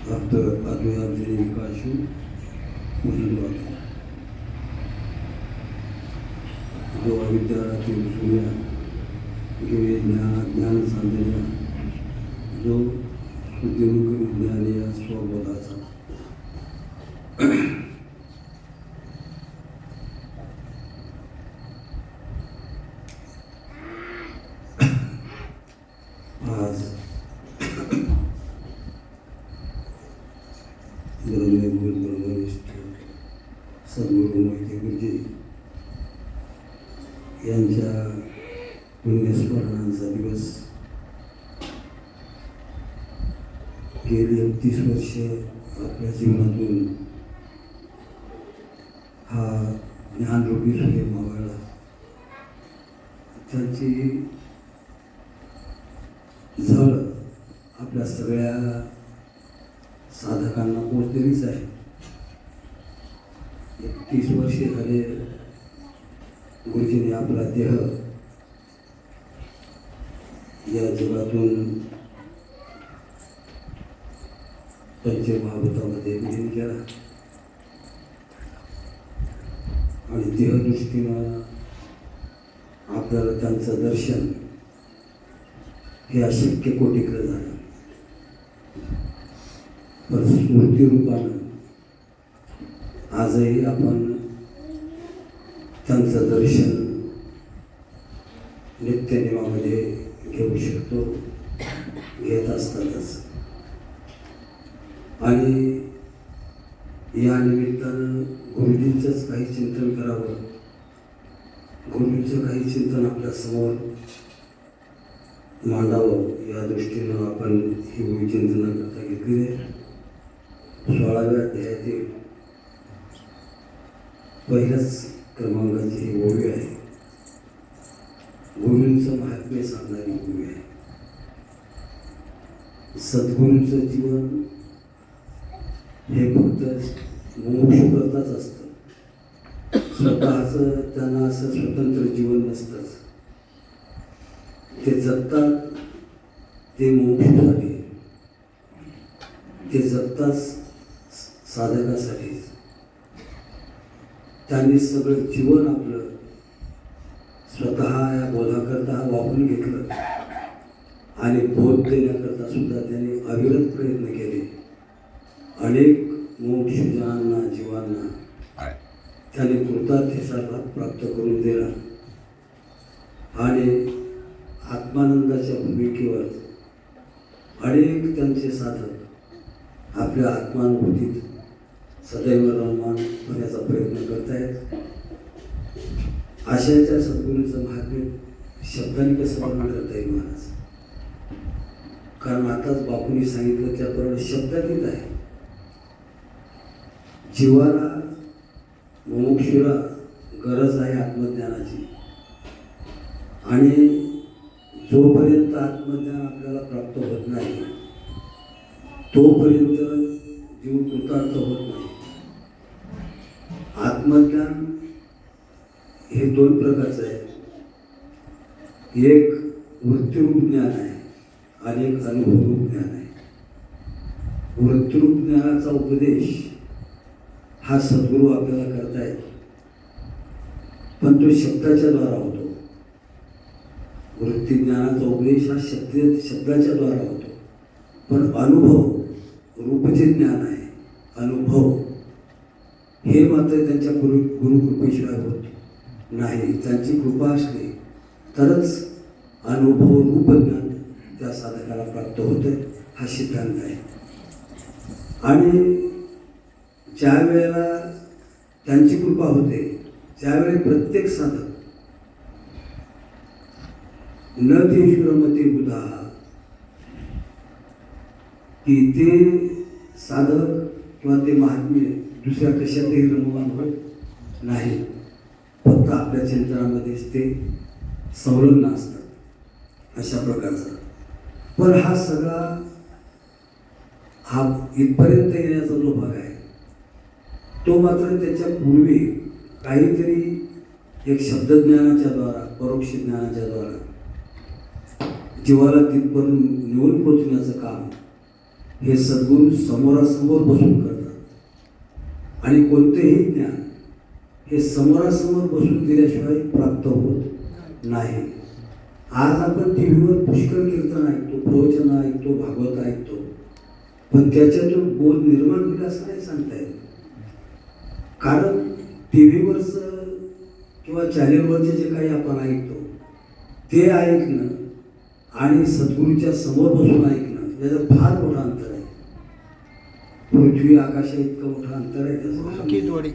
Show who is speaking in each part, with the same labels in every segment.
Speaker 1: आत्मयार्जने विकासू मुद्दुवाद जो अविद्यारातील सूर्या गिवे ज्ञान सांधण्या जो शुद्धिमुख विज्ञानीय स्वबोधाचा आज ब्रह्मनिष्ठ सद्गुरू मोहिते गुरुजी यांच्या पुण्यस्मरणांचा दिवस गेली 30 वर्ष आपल्या जीवनातून हा ज्ञानरूपी सूर्य मावळला. त्यांची झळ आपल्या सगळ्या साधकांना पोचलेलीच आहे. 30 वर्षे झाले गुरुजीने आपला देह या जगातून पंचमहाभूतामध्ये विलीन केला आणि देहदृष्टीनं आपल्याला त्यांचं दर्शन हे अशक्य कोटीकडे झालं. पण स्मृतिरूपानं आजही आपण त्यांचं दर्शन नित्यनेमामध्ये घेऊ शकतो, घेत असतातच. आणि या निमित्तानं गुरुजींचंच काही चिंतन करावं, गुरुजींचं काही चिंतन आपल्यासमोर मांडावं या दृष्टीनं आपण ही ओवी चिंतनाकरता घेतलेली आहे. 16व्या अध्यायातील पहिल्याच क्रमांकाची ही ओवी आहे. गुरूंचं महात्म्य सांगणारी ओवी आहे. सद्गुरूंचं जीवन हे फक्त मोक्षकरताच असतं. स्वतःचं त्यांना असं स्वतंत्र जीवन नसतंच. ते जगतात ते मोक्षासाठी, ते जगतात साधकासाठी. त्यांनी सगळं जीवन आपलं स्वतः या बोधाकरता वापरून घेतलं आणि बोध देण्याकरता सुद्धा त्यांनी अविरत प्रयत्न केले. अनेक मोक्षजनांना जीवांना त्यांनी कृतार्थीचा लाभ प्राप्त करून दिला आणि आत्मानंदाच्या भूमिकेवर अनेक त्यांचे साधक आपल्या आत्मानुभूतीत सदैव रममान होण्याचा प्रयत्न करतायत. अशाच्या सद्गुरूंचं महात्म्य शब्दांनी कसं वर्णन करता येईल महाराज? कारण आताच बापूंनी सांगितलं त्याप्रमाणे शब्दातीत आहे. जीवाला मुमुक्षुला गरज आहे आत्मज्ञानाची आणि जोपर्यंत आत्मज्ञान आपल्याला प्राप्त होत नाही तोपर्यंत जीव कृतार्थ होत नाही. आत्मज्ञान हे 2 प्रकारचं आहे. एक वृत्तिरूप ज्ञान आहे आणि एक अनुभवरूप ज्ञान आहे. वृत्तिरूप ज्ञानाचा उपदेश हा सद्गुरू आपल्याला करतायत, पण तो शब्दाच्या द्वारा होतो. वृत्ती ज्ञानाचा उपदेश हा शब्दाच्या द्वारा होतो. पण अनुभव रूपचे ज्ञान आहे. अनुभव हे मात्र त्यांच्या गुरुकृपेशिवाय होत नाही. त्यांची कृपा असली तरच अनुभव रूप ज्ञान त्या साधकाला प्राप्त होतं. हा सिद्धांत आहे. आणि ज्या वेळेला त्यांची कृपा होते त्यावेळी प्रत्येक साधक न तेषुरमते बुधा की ते साधक किंवा ते महात्म्य दुसऱ्या कशातही रममान होत नाही. फक्त आपल्या चिंतनामध्येच ते संलग्न असतात अशा प्रकारचा. पण हा सगळा हा इथपर्यंत येण्याचा जो भाग आहे तो मात्र त्याच्या पूर्वी काहीतरी एक शब्दज्ञानाच्या द्वारा, परोक्ष ज्ञानाच्या द्वारा जीवाला तिथपर्यंत नेऊन पोचण्याचं काम हे सद्गुरू समोरासमोर बसून करतात आणि कोणतेही ज्ञान हे समोरासमोर बसून दिल्याशिवाय प्राप्त होत नाही. आज आपण टी व्हीवर पुष्कळ कीर्तन ऐकतो, प्रवचन ऐकतो, भागवत ऐकतो, पण त्याच्यातून बोध निर्माण होईल असं नाही सांगता येत. कारण टी व्हीवरचं किंवा चॅनेलवरचे जे काही आपण ऐकतो ते ऐकणं आणि सद्गुरूच्या समोर बसून ऐकणं याचं फार मोठं अंतर आहे. पृथ्वी आकाशा इतकं मोठं अंतर आहे.
Speaker 2: गुरुमुखी जोडी,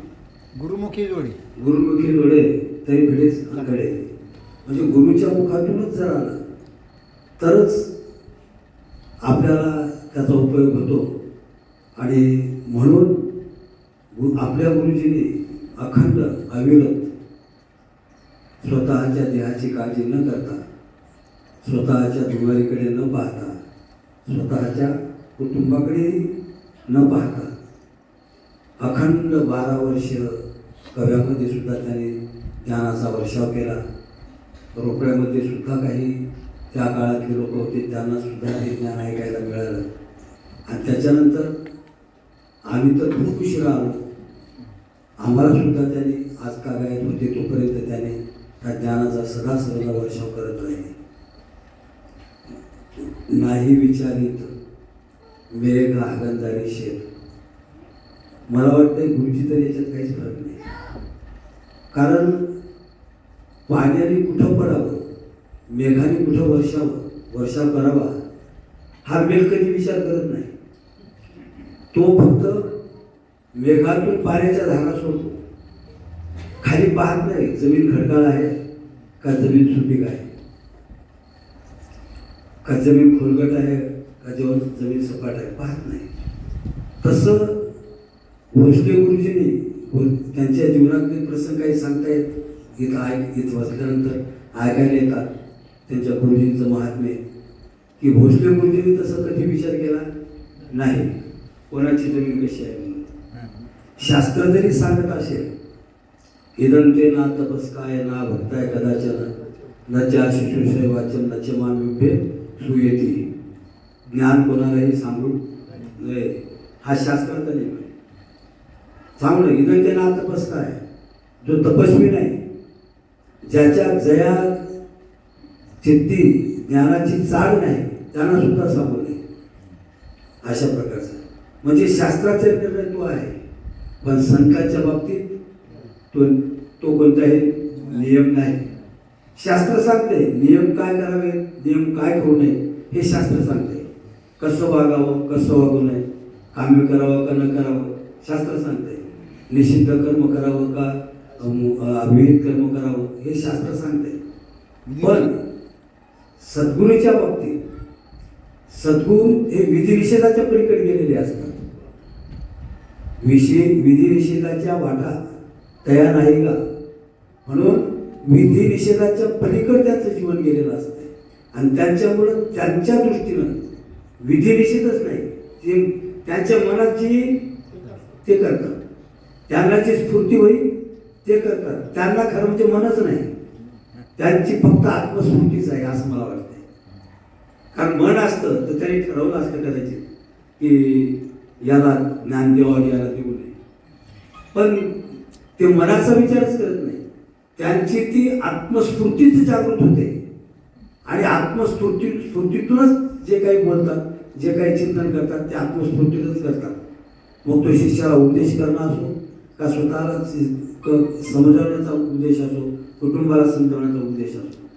Speaker 2: गुरुमुखी जोडी,
Speaker 1: गुरुमुखी जोडे तरी भिडेच आकडे. म्हणजे गुरुच्या मुखातूनच जर आलं तरच आपल्याला त्याचा उपयोग होतो. आणि म्हणून आपल्या गुरुजींनी अखंड अविरत स्वतःच्या देहाची काळजी न करता, स्वतःच्या बिमारीकडे न पाहता, स्वतःच्या कुटुंबाकडे न पाहता अखंड 12 वर्ष कव्यामध्ये सुद्धा त्याने ज्ञानाचा वर्षाव केला. रोकड्यामध्ये सुद्धा काही त्या काळातले लोक होते, त्यांना सुद्धा ते ज्ञान ऐकायला मिळालं. आणि त्याच्यानंतर आम्ही तर खूप उशिरा आलो. आम्हाला सुद्धा त्याने आज कागायत होते तोपर्यंत त्याने त्या ज्ञानाचा सदा सर्वदा वर्षाव करत राहिले. नाही विचारित मेघ आगंदारी शेत. मला वाटतं गुरुजी तर याच्यात काहीच फरक नाही. कारण पाण्याने कुठं पडावं, मेघाने कुठं वर्षाव करावा हा मेघ कधी विचार करत नाही. तो फक्त मेघातून पाण्याच्या धारा सोडतो, खाली पाहत नाही जमीन खडकाळ आहे का जमीन सुपीक आहे, का जमीन खोलगट आहे का जमीन सपाट आहे, पाहत नाही. तसं भोसले गुरुजींनी त्यांच्या जीवनातले प्रसंग काही सांगता येत, इथं वाचल्यानंतर ऐकायला येतात त्यांच्या गुरुजींचं महात्म्य, की भोसले गुरुजींनी तसं कधी विचार केला नाही कोणाची जमीन कशी आहे म्हणून. शास्त्र जरी सांगत असेल इदंते ना तपस्काय ना भक्ताय कदाचन न चा शिशुषय वाचन न च मानुभ्य सुयेती. ज्ञान कोणालाही सांगू नये हा शास्त्राचा नियम आहे. चांगलं इदंते ना तपस्काय, जो तपस्वी नाही, ज्याच्या जया चित्ती ज्ञानाची चाड नाही, त्यांना सुद्धा सांगू नये अशा प्रकारचा. म्हणजे शास्त्राचा निर्णय तो आहे, पण संतांच्या बाबतीत तो कोणताही नियम नाही. शास्त्र सांगते नियम काय करावे, नियम काय करू नये हे शास्त्र सांगते. कसं वागावं कसं वागू नये, काम्य करावं का न करावं शास्त्र सांगते. निषिद्ध कर्म करावं का अविहित कर्म करावं हे शास्त्र सांगते. पण सद्गुरूच्या बाबतीत सद्गुरू हे विधिनिषेधाच्या पलीकडे गेलेले असतात. विधिनिषेधाच्या वाटा तयार नाही का, म्हणून विधिनिषेधाच्या पलीकडे त्यांचं जीवन गेलेलं असतं. आणि त्यांच्यामुळं त्यांच्या दृष्टीनं विधिनिषेधच नाही, ते त्यांच्या मनात जी ते करतात, त्यांना जी स्फूर्ती होईल ते करतात. त्यांना खरं म्हणजे मनच नाही, त्यांची फक्त आत्मस्फूर्तीच आहे असं मला वाटतं. कारण मन असतं तर त्यांनी ठरवलं असतं कदाचित की याला ज्ञान द्यावं आणि याला देऊ नये, पण ते मनाचा विचारच करत नाही. त्यांची ती आत्मस्फूर्तीच जागृत होते आणि स्फूर्तीतूनच जे काही बोलतात, जे काही चिंतन करतात ते आत्मस्फूर्तीतच करतात. मग तो शिष्याला उपदेश करणं असो का स्वतःला समजवण्याचा उद्देश असो, कुटुंबाला समजवण्याचा उद्देश असो,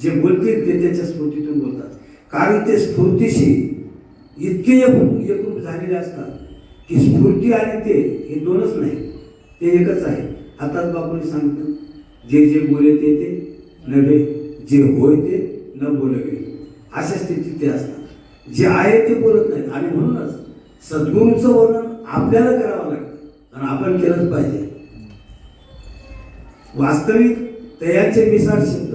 Speaker 1: जे बोलतील ते त्याच्या स्फूर्तीतून बोलतात. कारण ते स्फूर्तीशी इतके एकरूप झालेले असतात की स्फूर्ती आणि ते हे दोनच नाही, ते एकच आहे. आताच बापूंनी सांगितलं, जे जे बोले ते नव्हे, जे होय ते न बोलवे, अशा स्थितीत ते असतात. जे आहे ते बोलत नाहीत. आणि म्हणूनच सद्गुरूचं वर्णन आपल्याला करावं लागतं आणि आपण केलंच पाहिजे. वास्तविक तयाचे मिसाळ शब्द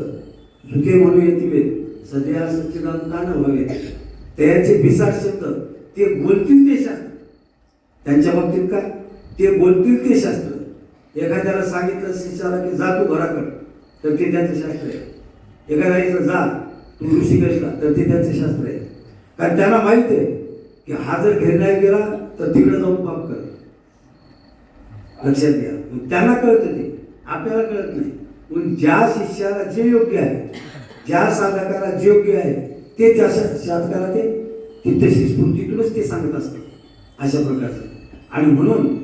Speaker 1: सुखे म्हणू येतील सध्या सच्चिदानंदान व्हावे. तयाचे मिसाळ शब्द ते बोलतील ते शास्त्र. त्यांच्या बाबतीत काय, ते बोलतील ते शास्त्र. एखाद्याला सांगितलं शिष्याला की जा तू घराकडं, तर ते त्यांचं शास्त्र आहे. एखाद्याला जा तू ऋषिकेशला, तर ते त्यांचं शास्त्र आहे. कारण त्यांना माहीत आहे की हा जर घरी नाही गेला तर तिकडे जाऊन पाप कर. लक्षात घ्या. मग त्यांना कळतं ते, आपल्याला कळत नाही. म्हणून ज्या शिष्याला जे योग्य आहे, ज्या साधकाला जे योग्य आहे ते त्या साधकाला ते तशी स्फूर्तीतूनच ते सांगत असते अशा प्रकारचं. आणि म्हणून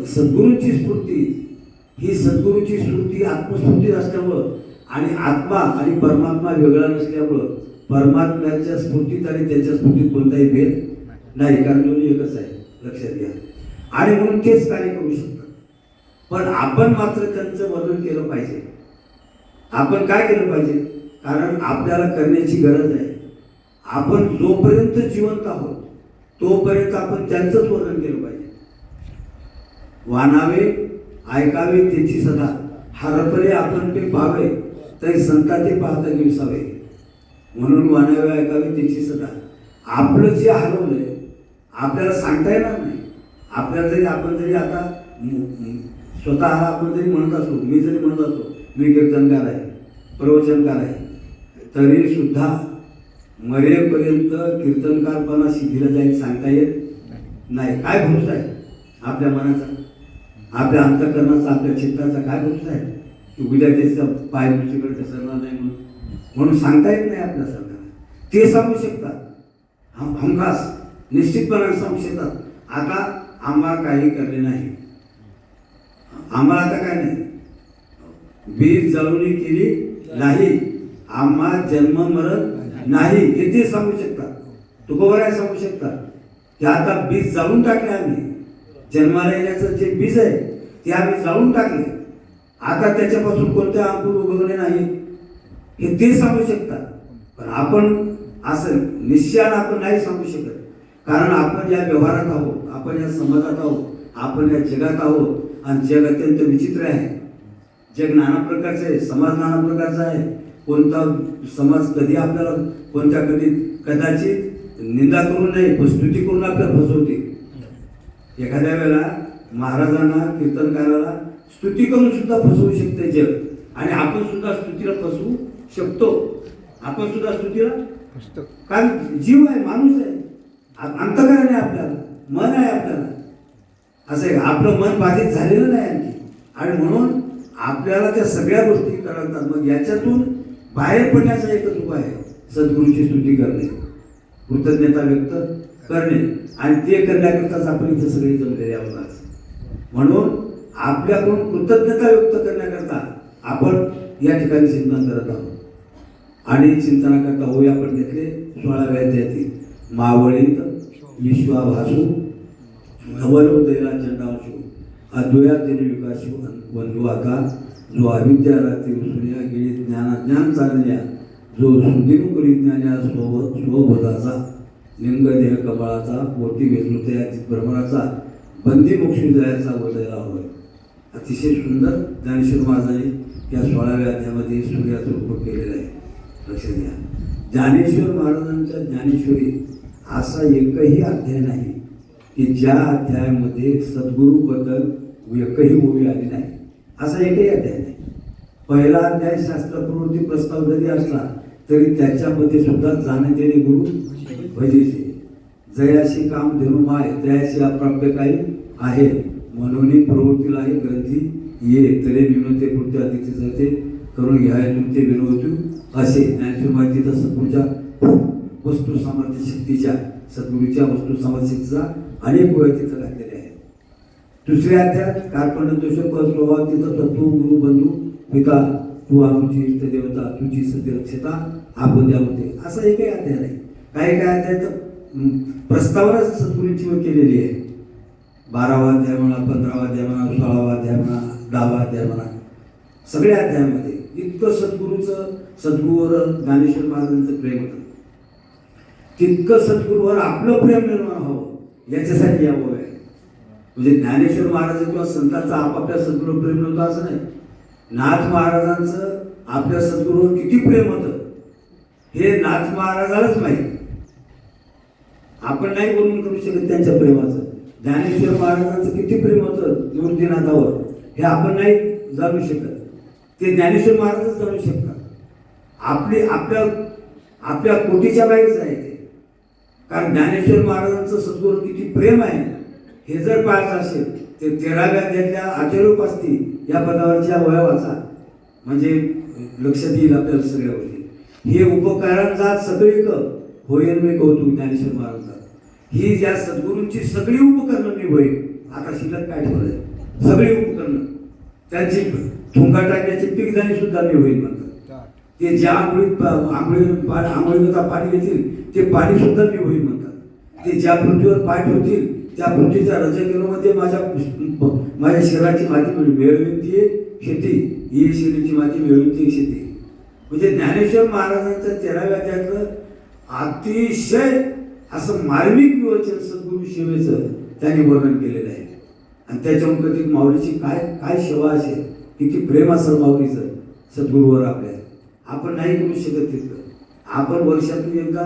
Speaker 1: सद्गुरूंची स्फूर्ती ही सद्गुरूची स्फूर्ती आत्मस्फूर्ती असल्यामुळं आणि आत्मा आणि परमात्मा वेगळा नसल्यामुळं परमात्म्याच्या स्फूर्तीत आणि त्याच्या स्फूर्तीत कोणताही भेद नाही, कारण दोन्ही एकच आहे. लक्षात घ्या. आणि म्हणून तेच कार्य करू शकतात. पण आपण मात्र त्यांचं वर्णन केलं पाहिजे. आपण काय केलं पाहिजे? कारण आपल्याला करण्याची गरज आहे. आपण जोपर्यंत जिवंत आहोत तोपर्यंत आपण त्यांचंच वर्णन केलं पाहिजे. वानावे ऐकावे त्याची सदा, हरपले आपण ते पाहावे तरी संता ते पाहता दिवसावे. म्हणून वानावे ऐकावे त्याची सदा. आपलं जे हरवलंय आपल्याला सांगता येणार नाही. आपल्याला जरी आपण जरी आता स्वतःला आपण जरी म्हणत असो, मी जरी म्हणत असो मी कीर्तनकार आहे, प्रवचनकार आहे, तरी सुद्धा मरेपर्यंत कीर्तनकारपणा सिद्धीला जाईल सांगता येत नाही. काय भरोसा आहे आपल्या मनाचा, आपल्या अंतःकरणाचा, आपल्या चित्ताचा काय भरोसा आहे की उद्या त्याचा पाय दुसरीकडे घसरणार नाही म्हणून सांगता येत नाही आपल्या सरकारला. ते सांगू शकतात, हमखास निश्चितपणे सांगू शकतात. आता आम्हाला काही करणे नाही, आम्हाला आता काय नाही, बीज जळवणी केली नाही, आम्हा जन्म मरण नाही, हे ते सांगू शकतात. तुकोबराय सांगू शकतात की आता बीज जाळून टाकले आम्ही, जन्माला येण्याचं जे बीज आहे ते आम्ही जाळून टाकले, आता त्याच्यापासून कोणत्या अंकुर उगवणे नाही, हे ते सांगू शकतात. पण आपण असं निश्चयानं आपण नाही सांगू शकत. कारण आपण या व्यवहारात आहोत, आपण या समाजात आहोत, आपण या जगात आहोत. आणि जग अत्यंत विचित्र आहे. जग नाना प्रकारचं आहे, समाज नाना प्रकारचा आहे. कोणता समाज कधी आपल्याला कोणत्या कदाचित निंदा करू नये पण स्तुती करून आपल्याला फसवते. एखाद्या वेळेला महाराजांना कीर्तनकाराला स्तुती करून सुद्धा फसवू शकते जग. आणि आपण सुद्धा स्तुतीला फसवू शकतो. आपण सुद्धा स्तुतीला फसतो, कारण जीव आहे, माणूस आहे, अंतःकरण आहे, आपल्याला मन आहे. आपल्याला असं आहे, आपलं मन बाधित झालेलं नाही आणखी. आणि म्हणून आपल्याला त्या सगळ्या गोष्टी करतात. मग याच्यातून बाहेर पडण्याचा एकच उपाय आहे, सद्गुरूची स्तुती करणे, कृतज्ञता व्यक्त करणे. आणि ते करण्याकरताच आपण इथं सगळे जमलेले आहोत आज. म्हणून आपल्याकडून कृतज्ञता व्यक्त करण्याकरता आपण या ठिकाणी चिंतन करत आहोत. आणि चिंतनाकरता होय आपण घेतले 16व्या अध्यायातील मावळीत विश्वाभासू नवलोदयला चंडांशू अद्वयात विकासू बंधू आका, जो अविद्या रात्री सूर्या गेली ज्ञान चालण्या, जो सुदिमुखरी ज्ञान्या स्वबोधाचा लिंग देह कपाळाचा पोटी वेचलुतया भ्रमणाचा बंदी मोक्षोदयाचा उदयाला होय. अतिशय सुंदर ज्ञानेश्वर महाराजांनी या 16व्या अध्यायामध्ये सूर्याचं रूप केलेलं आहे. लक्षात घ्या. ज्ञानेश्वर महाराजांच्या ज्ञानेश्वरी असा एकही अध्याय नाही की ज्या अध्यायामध्ये सद्गुरूबद्दल एकही ओवी आली नाही. असा एकही अध्याय नाही. पहिला अध्याय शास्त्रप्रवृत्ती प्रस्ताव जरी असला तरी त्याच्यामध्ये सुद्धा जाणतेने गुरु भजेचे, जयाशी काम धेनु माय तयाशी अप्राप्य काही आहे, म्हणून प्रवृत्तीला हे ग्रंथी ये तरे विनोते पुढच्या अतिथी जाते करून घ्यायतून ते विनोदू असे ज्ञानेश्वर माहितीचा सद्गुरूच्या वस्तू सामर्थ्य शक्तीच्या सद्गुरूच्या वस्तू सामर्थ्य शक्तीचा अनेक गोष्टी तिथं घातलेले आहेत. दुसऱ्या अध्यायात कार्पण्य दोष स्वभाव तिथं तू गुरु बंधू पिता तू आमची इष्ट देवता तुझी सत्य रक्षता आपण द्यामध्ये असा एकही अध्याय नाही. काही काय अध्याय तर प्रस्तावनाच सद्गुरूंची केलेली आहे. 12वा अध्याय म्हणा, 15वा अध्याय म्हणा, 16वा अध्याय म्हणा, 10वा अध्याय म्हणा, सगळ्या अध्यायामध्ये इतकं सद्गुरूवर ज्ञानेश्वर महाराजांचं प्रेम होतं. तितकं सद्गुरूवर आपलं प्रेम निर्माण व्हावं याच्यासाठी यावं आहे. म्हणजे ज्ञानेश्वर महाराज किंवा संतांचं आपापल्या सद्गुरूवर प्रेम नव्हतं असं नाही. नाथ महाराजांचं आपल्या सद्गुरूवर किती प्रेम होतं हे नाथ महाराजालाच माहीत. आपण नाही बोलून करू शकत त्यांच्या प्रेमाचं. ज्ञानेश्वर महाराजांचं किती प्रेम होतं मूर्तीनाथावर हे आपण नाही जाणू शकत. ते ज्ञानेश्वर महाराजच जाणू शकतात. आपल्या कोटीच्या बाहेरच आहे ते. कारण ज्ञानेश्वर महाराजांचं सद्गुरू किती प्रेम आहे हे जर पाहायचं असेल ते 13व्या अध्यायातल्या आचार्योपास्ती या पदावरच्या वया वाचा, म्हणजे लक्षात येईल आपल्याला सगळ्या गोष्टी. हे उपकारांचा सगळीक होईल मी कौतुक ज्ञानेश्वर महाराजांचा. ही या सद्गुरूंची सगळी उपकरणं मी होईल. आता शिल्लक काय ठेवलंय? सगळी उपकरणं त्यांची थुंका टाकण्याची पीकदाणी सुद्धा मी होईल म्हणतात. ते ज्या आंघोळीकरता पाणी घेतील ते पाणी सुद्धा मी होईल म्हणतात. ते ज्या पृथ्वीवर पाय ठेवतील त्या पृथ्वीच्या रजकिरणमध्ये माझ्या शरीराची माती मिळवून ती शेती, ही शरीराची माती मिळवून ती शेती. म्हणजे ज्ञानेश्वर महाराजांच्या 13व्या अध्यायातलं अतिशय असं मार्मिक विवचन सद्गुरू सेवेचं त्यांनी वर्णन केलेलं आहे. आणि त्याच्यावर कधी माऊलीची काय काय सेवा असेल, किती प्रेम असेल माऊलीचं सद्गुरूवर आपल्या. आपण नाही करू शकत तितकं. आपण वर्षातून एकदा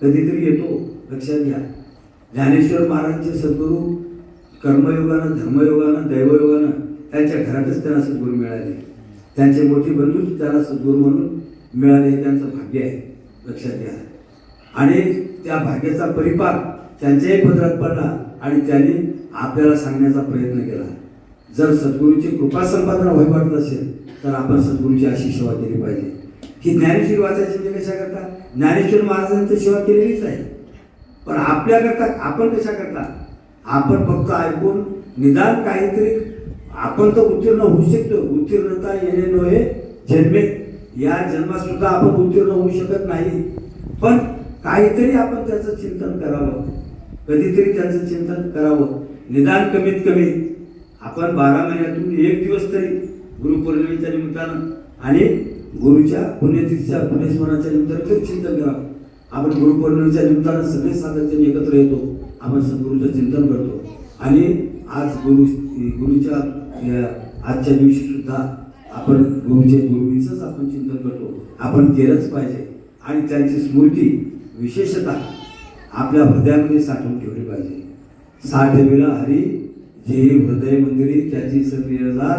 Speaker 1: कधीतरी येतो, लक्षात घ्या. ज्ञानेश्वर महाराजांचे सद्गुरू कर्मयोगानं, धर्मयोगानं, दैवयोगानं त्यांच्या घरातच त्यांना सद्गुरू मिळाले. त्यांचे मोठे बंधूच त्यांना सद्गुरू म्हणून मिळाले, हे त्यांचं भाग्य आहे, लक्षात घ्या. आणि त्या भाग्याचा परिपाक त्यांच्याही पदरात पडला आणि त्यांनी आपल्याला सांगण्याचा प्रयत्न केला. जर सद्गुरूची कृपा संपादन व्हाय वाटत असेल तर आपण सद्गुरूची अशी सेवा केली पाहिजे. ही ज्ञानेश्वर वाचायची म्हणजे कशा करता? ज्ञानेश्वर महाराजांची सेवा केलेलीच आहे, पण आपल्याकरता आपण कशा करता? आपण फक्त ऐकून निदान काहीतरी आपण तर उत्तीर्ण होऊ शकतो. उत्तीर्णता येणे नव्हे जन्मे, या जन्मात सुद्धा आपण उत्तीर्ण होऊ शकत नाही, पण काहीतरी आपण त्याचं चिंतन करावं, कधीतरी त्याचं चिंतन करावं. निदान कमीत कमी आपण 12 महिन्यातून एक दिवस तरी गुरुपौर्णिमेच्या निमित्तानं आणि गुरुच्या पुण्यतिथीच्या पुण्यस्मरणाच्या निमित्तानं तरी चिंतन करावं. आपण गुरुपौर्णिमेच्या निमित्तानं सगळे साधकजण एकत्र येतो, आपण सद्गुरूचं चिंतन करतो. आणि आज गुरुच्या आजच्या दिवशी सुद्धा आपण गुरुचं आपण चिंतन करतो. आपण केलंच पाहिजे आणि त्यांची स्मृती विशेषतः आपल्या हृदयामध्ये साठवून ठेवली पाहिजे. साठविला हरी जेही हृदय मंदिरी, त्याची सगळीजार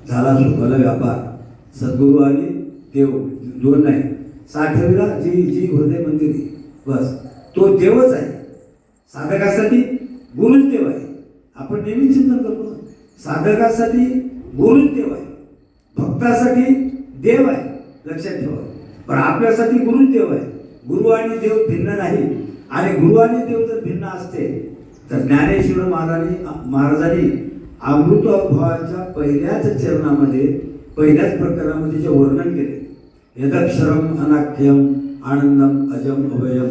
Speaker 1: झाला सुखाला व्यापार. सद्गुरू आणि देव दोन नाही. साठविला जी हृदय मंदिरी, बस तो देवच आहे. साधकासाठी गुरुच देव आहे. आपण नेहमी चिंतन करतो, साधकासाठी गुरुच देव आहे, भक्तासाठी देव आहे, लक्षात ठेवा. पण आपल्यासाठी गुरुच देव आहे. गुरु आणि देव भिन्न नाही. आणि गुरु आणि देव जर भिन्न असते तर ज्ञानेश्वर महाराजांनी अमृतभावाच्या पहिल्याच चरणामध्ये, पहिल्याच प्रकरणामध्ये जे वर्णन केले, यदक्षरम अनाख्यम आनंदम अजम अभयम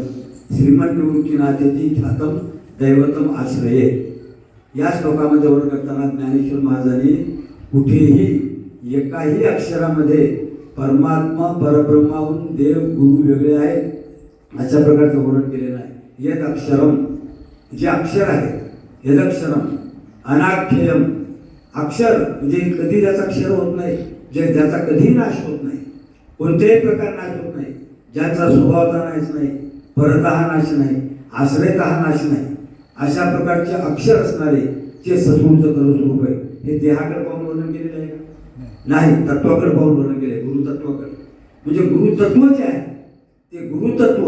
Speaker 1: श्रीमन्निवृत्तीनाथेती ख्यातम दैवतम आश्रये, या श्लोकामध्ये वर्णन करताना ज्ञानेश्वर महाराजांनी कुठेही एकाही अक्षरामध्ये परमात्मा परब्रह्माहून देव गुरु वेगळे आहेत अशा प्रकारचं वर्णन केलेलं आहे. यद अक्षरम, जे अक्षर आहे, यदक्षरम अनाख्यम, अक्षर म्हणजे कधी त्याचा क्षर होत नाही, ज्याचा कधीही नाश होत नाही, कोणत्याही प्रकार नाश होत नाही, ज्याचा स्वभावता नाश नाही, परतः नाश नाही, आश्रयतः नाश नाही, अशा प्रकारचे अक्षर असणारे जे सद्गुरूचं स्वरूप आहे. हे देहाकडे पाहून वर्णन केलेलं आहे का? नाही, तत्वाकडे पाहून वर्णन केले, गुरुतत्वाकडे. म्हणजे गुरुतत्व जे आहे ते गुरुतत्व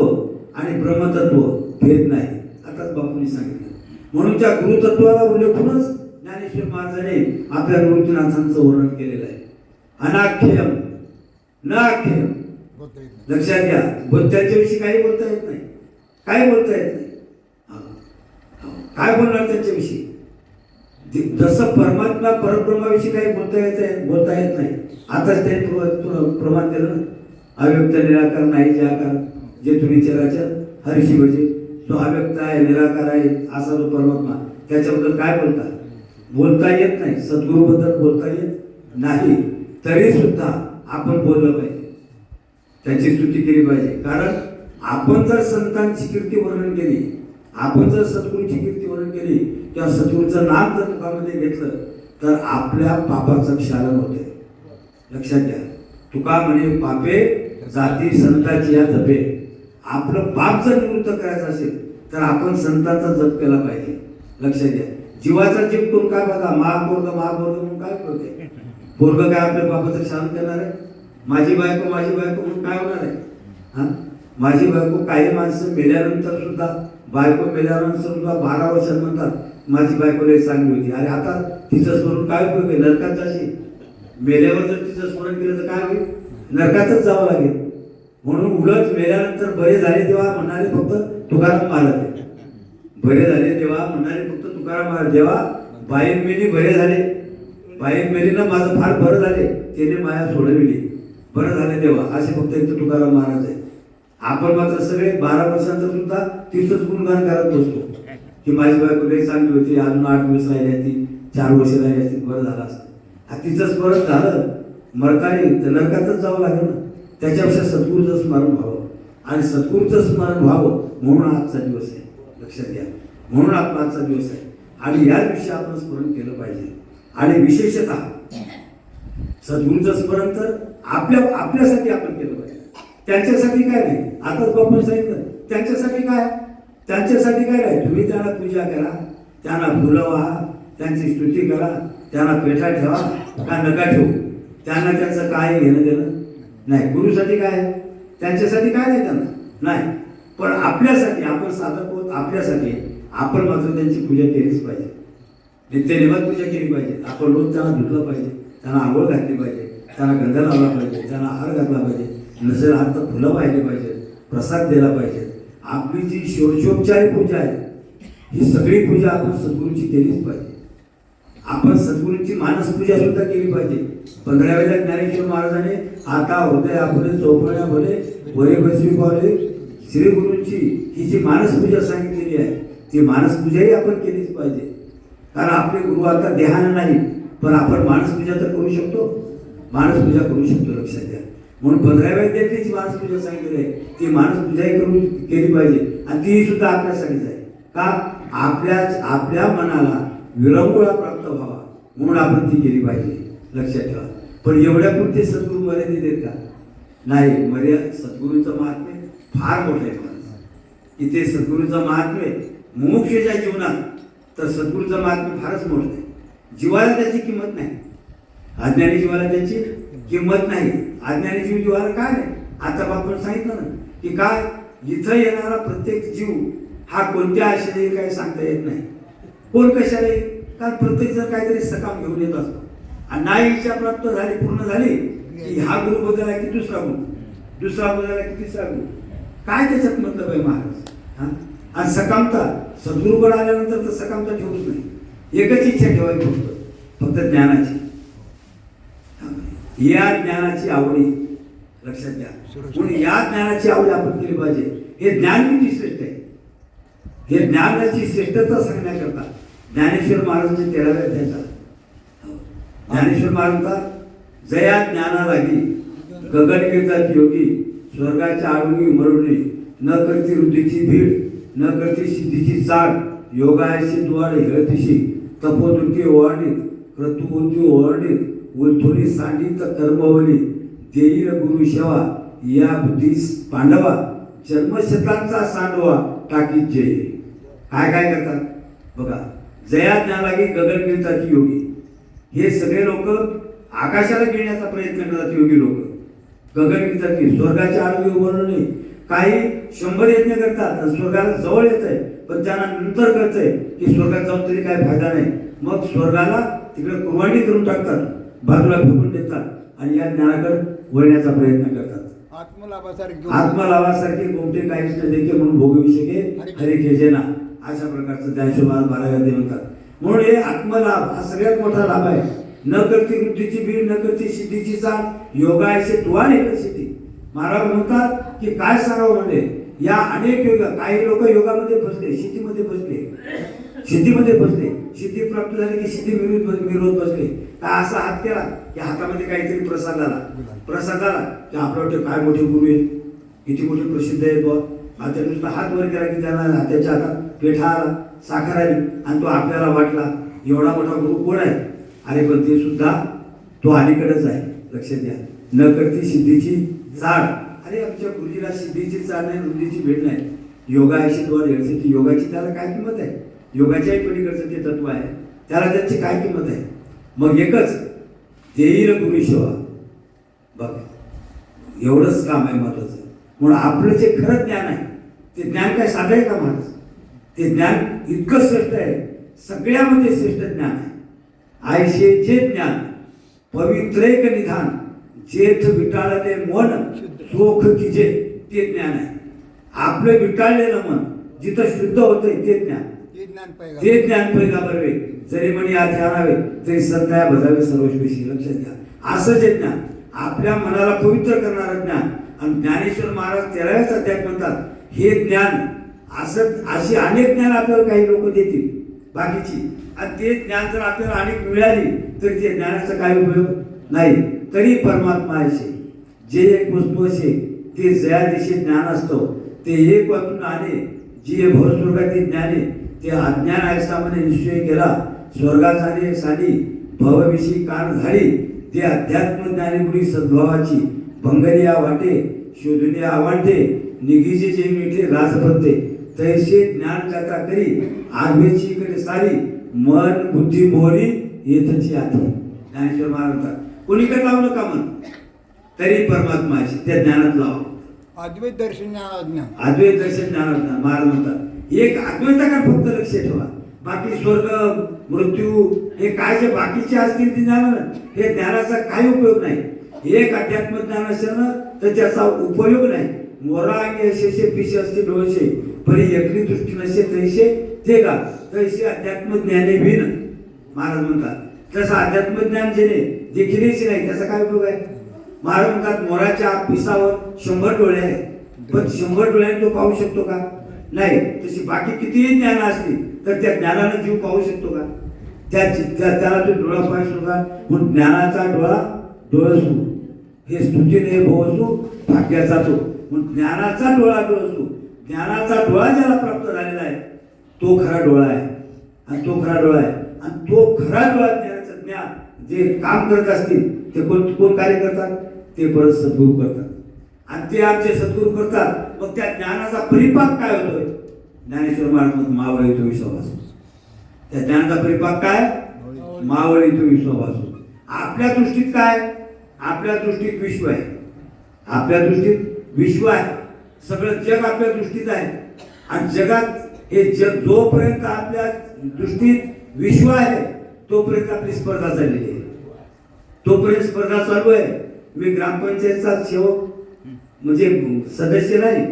Speaker 1: आणि ब्रह्मतत्व भेद नाही, आताच बापूंनी सांगितलं. म्हणून त्या गुरुतत्वाला उल्लेखूनच ज्ञानेश्वर महाराजांनी आपल्या निवृत्तीनाथांचं वर्णन केलेलं आहे. अनाख्यम न आख्यम, लक्षात घ्या. त्यांच्याविषयी काही बोलता येत नाही, काय बोलता येत नाही. काय बोलणार त्यांच्याविषयी? जसं परमात्मा परब्रह्माविषयी काही बोलता येत नाही. आताच त्यांनी प्रमाण केलं ना, अव्यक्त निराकार नाही जे आकार, जे तुम्ही चराचर हरिशी म्हणजे तो अव्यक्त आहे, निराकार आहे, असा जो परमात्मा, त्याच्याबद्दल काय बोलता येत नाही. सद्गुरूबद्दल बोलता येत नाही, तरी सुद्धा आपण बोललं पाहिजे, त्याची स्तुती केली पाहिजे. कारण आपण जर संतांची कीर्ती वर्णन केली, आपण जर सद्गुरूची कीर्ती वर्णन केली किंवा सद्गुरूचं नाम जर मुखामध्ये घेतलं तर आपल्या पापाचं क्षालन होते. लक्षात घ्या. तुका म्हणे पापे जाती संताची या जपे. आपलं पाप जर निवृत्त करायचं असेल तर आपण संतांचा जप केला पाहिजे. लक्षात घ्या. जीवाचा जप करून काय बघा, महापोर्ग म्हणून काय करते? पोरग काय आपल्या पापाचं क्षालन करणार आहे? माझी बायको म्हणून काय होणार आहे? हा, माझी बायको. काही माणसं मेल्यानंतर सुद्धा बायको मेल्यानंतर सुद्धा 12 वर्षात म्हणतात माझी बायको लई चांगली होती. अरे आता तिचं स्मरण काय उपयोग आहे? नरकात जाशी. मेल्यावर जर तिचं स्मरण केलं तर काय होईल? नरकातच जावं लागेल. म्हणून उलट मेल्यानंतर बरे झाले तेव्हा म्हणणारे फक्त तुकाराम महाराज. बरे झाले तेव्हा म्हणणारे फक्त तुकाराम महाराज. जेव्हा बाईन मेली बरे झाले, बाईन मेलीनं माझं फार बरं झाले, त्याने माया सोडविली, बरं झाले तेव्हा, असे फक्त इथं तुकाराम महाराज आहे. आपण मात्र सगळे 12 वर्षांचं सुद्धा तिथंच गुणगान करत बसतो की माझी बायको लई चांगली होती, अजून 8 दिवस राहिली असती, 4 वर्ष राहिली असती, बरं झालं असतं. तिचंच परत झालं मरतानी तर नरकातच जावं लागेल ना. त्याच्यापेक्षा सद्गुरूचं स्मरण व्हावं आणि सद्गुरूचं स्मरण व्हावं म्हणून आजचा दिवस आहे. लक्षात घ्या, म्हणून आपला आजचा दिवस आहे आणि या दिवशी आपण स्मरण केलं पाहिजे. आणि विशेषतः सद्गुरूचं स्मरण तर आपल्यासाठी आपण केलं पाहिजे. त्यांच्यासाठी काय नाही. आताच बापून सांगितलं त्यांच्यासाठी काय, त्यांच्यासाठी काय नाही. तुम्ही त्यांना पूजा करा, त्यांना फुलं वाहा, त्यांची स्तुती करा, त्यांना पेठा ठेवा का नका ठेवू, त्यांना त्यांचं काय घेणं देणं नाही. गुरुसाठी काय, त्यांच्यासाठी काय नाही त्यांना नाही. पण आपल्यासाठी आपण साधक होत, आपल्यासाठी आपण मात्र त्यांची पूजा केलीच पाहिजे. नित्यनेमात पूजा केली पाहिजे. आपण रोज त्यांना धुतलं पाहिजे, त्यांना आंघोळ घातली पाहिजे, त्यांना गंध लावला पाहिजे, त्यांना हार घातला पाहिजे, नसेल हार तर फुलं पाहिजे पाहिजे, प्रसाद दिला पाहिजे. आपली जी षोडशोपचारी पूजा आहे ही सगळी पूजा आपण सद्गुरूची केलीच पाहिजे. आपण सद्गुरूंची मानसपूजा सुद्धा केली पाहिजे. 15व्या ज्ञानेश्वर महाराजांनी आता होते आपले चौपण्या भले वरे बसवी पावले श्री गुरूंची ही जी मानसपूजा सांगितलेली आहे ती मानसपूजाही आपण केलीच पाहिजे. कारण आपले गुरु आता देहानं नाही, पण आपण मानसपूजा तर करू शकतो, मानसपूजा करू शकतो. लक्षात घ्या. म्हणून 15व्या जी मानसपूजा सांगितलेली आहे ती मानसपूजाही केली पाहिजे आणि ती सुद्धा आपल्यासाठीच आहे. का? आपल्या मनाला विरंगुळा प्राप्त व्हावा म्हणून आपण ती केली पाहिजे. लक्षात ठेवा. पण एवढ्यापुरते सद्गुरू मर्यादित आहेत का? नाही. सद्गुरूंचं महात्म्य फार मोठं आहे. इथे सद्गुरूचं महात्म्य मुमुक्षूच्या जीवनात तर सद्गुरूचं महात्म्य फारच मोठं आहे. जीवाला त्याची किंमत नाही, अज्ञानी जीवाला त्याची किंमत नाही. अज्ञानी जीवाला काय नाही. आता आपण सांगितलं ना की काय इथं येणारा प्रत्येक जीव हा कोणत्या आशेने येईल काही सांगता येत नाही. कोण कशाला येईल? कारण प्रत्येक जण काहीतरी सकाम घेऊन येत असतो आणि नाही इच्छा प्राप्त झाली, पूर्ण झाली की हा गुरु बदलला की दुसरा गुरु, दुसरा बदलला की तिसरा गुरु. काय त्याच्यात मतलब आहे महाराज? हा. आणि सकामता सद्गुरूकडे आल्यानंतर तर सकामता ठेवूच नाही. एकच इच्छा ठेवायची फक्त ज्ञानाची. या ज्ञानाची आवडी लक्षात घ्या. म्हणून या ज्ञानाची आवडी आपण केली पाहिजे. हे ज्ञान किती श्रेष्ठ आहे, हे ज्ञानाची श्रेष्ठता सांगण्याकरता ज्ञानेश्वर महाराजांचे 13व्या अध्यायाचा ज्ञानेश्वर महाराज जया ज्ञाना लागी गगनगीतात योगी स्वर्गाच्या आडवी मरुडी न करती वृद्धीची भीड न करती सिद्धीची चाड योगायशी द्वार हेळतिशी तपोदुर्गी ओवाडीत क्रतुबुद्धी ओवाडीत उलथोली सांडित कर्मवली देईल गुरु सेवा या बुद्धीस पांडवा जन्मशतांचा सांडवा टाकीत जय. काय काय करतात बघा. जया ज्ञानागी गगन गिळतात योगी. हे सगळे लोक आकाशाला गिळण्याचा प्रयत्न करतात. योगी लोक गगन गिळतात की स्वर्गाच्या आडवी उभारून नाही. काही 100 यज्ञ करतात आणि स्वर्गाला जवळ येत आहे, पण त्यांना नंतर कळतंय की स्वर्गात जाऊन तरी काय फायदा नाही. मग स्वर्गाला तिकडे कुर्बानी करून टाकतात, बाजूला फेकून देतात आणि या ज्ञानाकडे वळण्याचा प्रयत्न करतात. आत्मलाभासारखे गोमटे काहीच न देखे म्हणून भोगविषयके हरी खेजे ना, अशा प्रकारचं ज्ञानेश्वर महाराज 12व्या अध्यायात म्हणतात. म्हणून हे आत्मलाभ हा सगळ्यात मोठा लाभ आहे. न करती वृद्धीची भीड न करती सिद्धीची चाल योगायचे द्वार येत सिद्धी. महाराज म्हणतात की काय सांगावं म्हणजे या अनेक योग, काही लोक योगामध्ये फसले, सिद्धीमध्ये फसले, सिद्धीमध्ये फसले, सिद्धी प्राप्त झाली की सिद्धी विरोध बसले. काय असा हात केला की हातामध्ये काहीतरी प्रसाद आला, प्रसाद आला की आपलं वाटतं काय मोठे गुरु आहेत, किती मोठे प्रसिद्ध आहेत बुवा. आता नुसता हात वर केला की त्यांना त्याच्या हातात पेठा आला, साखर आली आणि तो आपल्याला वाटला एवढा मोठा गुरु कोण आहे. अरे पण ते सुद्धा तो अलीकडेच आहे. लक्षात द्या. न करती सिद्धीची चाड. अरे आमच्या गुरुजीला सिद्धीची चाड नाही, वृद्धीची भेट नाही. योगाशी द्वार घ्यायची की योगाची त्याला काय किंमत आहे. योगाच्याही पलीकडचं ते तत्व आहे, त्याला त्याची काय किंमत आहे. मग एकच देईल गुरु सेवा. बघ एवढंच काम आहे महत्वाचं. म्हणून आपलं जे खरं ज्ञान आहे ते ज्ञान काय साधं आहे का महाराज? ते ज्ञान इतकं श्रेष्ठ आहे, सगळ्यामध्ये श्रेष्ठ ज्ञान आहे. आयशे जे ज्ञान पवित्रेक निधान, जेथ विटाळले मन सोख किजे, ते ज्ञान आहे. आपलं विटाळलेलं मन जिथं शुद्ध होतंय ते ज्ञान, ते ज्ञान पैगाबर वे. जरी म्हणे आधी आणावे तरी संध्या बजावे सर्वस्वीशी. लक्षात घ्या, असं जे ज्ञान आपल्या मनाला पवित्र करणारं ज्ञान. आणि ज्ञानेश्वर महाराज 13व्याच अध्यायात म्हणतात, हे ज्ञान अशी अनेक ज्ञान आपल्याला काही लोक देतील बाकीची, आणि ते ज्ञान जर आपल्याला अनेक मिळाली तरी ते ज्ञानाचा काय उपयोग नाही. तरी परमात्मा असे जे एक वस्तू असे ते जया दिशे ज्ञान असतो, ते एक वाचून आले जे भवस्वर्गातील ज्ञाने, ते अज्ञान आयसामाने निश्चय केला स्वर्गाचाने सानी भवविषयी कान झाली, ते अध्यात्म ज्ञानीपुढी सद्भावाची भंगरिया वाटे शोधुनिया आवांटे, निघीचे जे मिठे राजपत्ते, तैसे ज्ञान जाता करी आगवेची कडे सारी, मन बुद्धी मोहरी येथची आधी. ज्ञानेश्वर महाराज म्हणतात, कोणीकडे लावू नका मन, तरी परमात्मा आहे त्या ज्ञानात लावा.
Speaker 2: अद्वैत दर्शन ज्ञान,
Speaker 1: अद्वैत दर्शन ज्ञानात ना महाराज म्हणतात, एक अद्वैताकडे फक्त लक्ष ठेवा. बाकी स्वर्ग मृत्यू हे काय जे बाकीचे असतील ते ज्ञान, हे ज्ञानाचा काही उपयोग नाही. एक अध्यात्म ज्ञान असेल ना तर त्याचा उपयोग नाही. मोरांगे शेषे पिशे असते डोळशे, परी एकली दृष्टी नसे तैसे ते का, तैसे अध्यात्म ज्ञाने भिन. महाराज म्हणतात तसं अध्यात्म ज्ञान जेणे देखीलच नाही त्याचा काय उपयोग आहे. महाराज म्हणतात मोराच्या पिसावर 100 डोळे आहेत, पण 100 डोळ्यांनी तो पाहू शकतो का, नाही. तशी बाकी कितीही ज्ञान असली तर त्या ज्ञानाने जीव पाहू शकतो का, त्याला तो डोळा पाहू का. म्हणून ज्ञानाचा डोळा डोळसू, हे स्तुतीने भोवसू भाग्याचा तो. म्हणून ज्ञानाचा डोळा डोळसू, ज्ञानाचा डोळा ज्याला प्राप्त झालेला आहे तो खरा डोळा आहे. आणि तो खरा डोळा आहे, आणि तो खरा डोळा ज्ञानाचं ज्ञान जे काम करत असतील ते कोण कार्य करतात, ते परत सद्गुरू करतात. आणि ते आमचे सद्गुरू करतात, मग त्या ज्ञानाचा परिपाक काय होतोय. ज्ञानेश्वर महाराज मावळ येतो विश्वास. त्या ज्ञानाचा परिपाक काय, मावळ येतो विश्वास. आपल्या दृष्टीत काय, आपल्या दृष्टीत विश्व आहे, आपल्या दृष्टीत विश्व आहे. सगळं जग आपल्या दृष्टीत आहे. आणि जगात हे जग जोपर्यंत आपल्या दृष्टीत विश्व आहे तोपर्यंत आपली स्पर्धा चाललेली आहे, तोपर्यंत स्पर्धा चालू आहे. मी ग्रामपंचायतचा सेवक म्हणजे सदस्य नाही,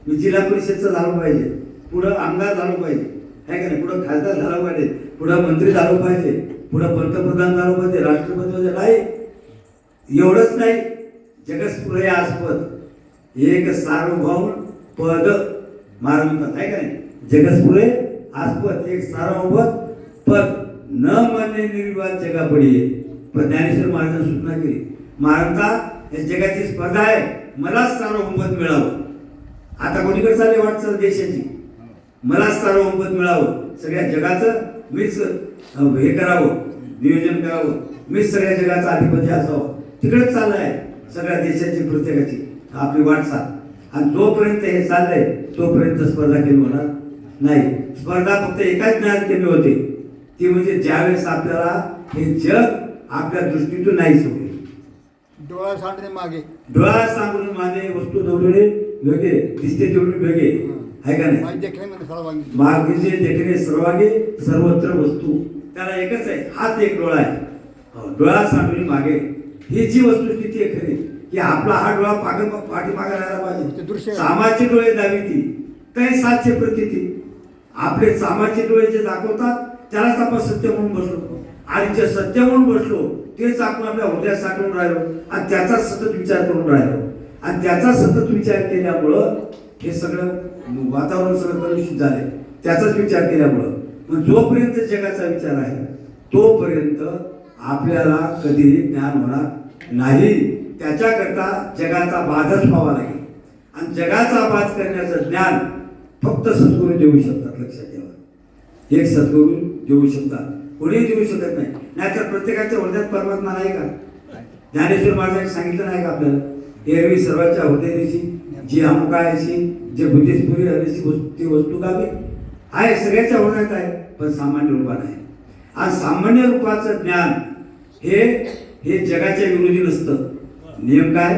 Speaker 1: मी जिल्हा परिषदचा झालो पाहिजे, पुढं आमदार झालो पाहिजे, आहे का नाही, पुढं खासदार झाला पाहिजे, पुढं मंत्री झालो पाहिजे, पुढं पंतप्रधान झालो पाहिजे, राष्ट्रपती नाही. एवढंच नाही, जगस्फुरे आस्पद एक सार्वभौम पद. महाराज म्हणतात आहे का नाही, जगस्फुरे आस्पद एक सार्वभौम पद, न मान्य निर्विवाद जगा पडी. पण ज्ञानेश्वर महाराजांनी सूचना केली, महाराज या जगाची स्पर्धा आहे, मलाच सार्वभौमपद मिळावं. आता कोणीकडे चालली वाटचाल देशाची, मलाच सार्वभौमपद मिळावं, सगळ्या जगाचं मीच हे करावं, नियोजन करावं, मीच सगळ्या जगाचा अधिपती असावं. तिकडेच चाललं आहे सगळ्या देशाची प्रत्येकाची आपली वाटचाल. आणि जोपर्यंत हे चाललंय तोपर्यंत स्पर्धा कमी होणार नाही. स्पर्धा फक्त एकाच ज्ञान कमी होते, ती म्हणजे ज्यावेळेस आपल्याला हे जग आपल्या दृष्टीतून नाहीच होईल.
Speaker 2: डोळा सांडणे मागे,
Speaker 1: डोळा सांगून माने वस्तू दौडणे वेगळे दिसते तेवढी वेगळे, आहे का नाही. मागेचे देखणे सर्वांगे सर्वत्र वस्तू, त्याला एकच आहे, हाच एक डोळा आहे. डोळा सांडून मागे ही जी वस्तुस्थिती आहे खरी, की आपला हा डोळा पाठीमागे राहायला पाहिजे. सामाचे डोळे दावी ती काही सातशे प्रतीती, आपले सामाचे डोळे जे दाखवतात त्यालाच आपण सत्य म्हणून बसलो, आणि जे सत्य म्हणून बसलो तेच आपण आपल्या हृदयात साठवून राहिलो, आणि त्याचा सतत विचार करून राहिलो. आणि त्याचा सतत विचार केल्यामुळं हे सगळं वातावरण सगळं कलुषित झालंय, त्याचाच विचार केल्यामुळं. मग जोपर्यंत जगाचा विचार आहे तोपर्यंत आपल्याला कधीही ज्ञान होणार नाही. त्याच्याकरता जगाचा बाधच व्हावा लागेल, आणि जगाचा बाध करण्याचं ज्ञान फक्त सद्गुरू देऊ शकतात. लक्षात ठेवा, एक सद्गुरू देऊ शकतात, कोणीही देऊ शकत नाही. नाहीतर प्रत्येकाच्या हृदयात परमात्मा नाही का. ज्ञानेश्वर महाराजांनी सांगितलं नाही का आपल्याला, एरवी सर्वांच्या हृदयाची जी अमुकायची जे बुद्धिस्पुरी हवेची ती वस्तू गावी आहे, सगळ्याच्या हृदयात आहे, पण सामान्य रूपात आहे. आणि सामान्य रूपाचं ज्ञान हे जगाच्या विरोधी नसतं. नियम काय,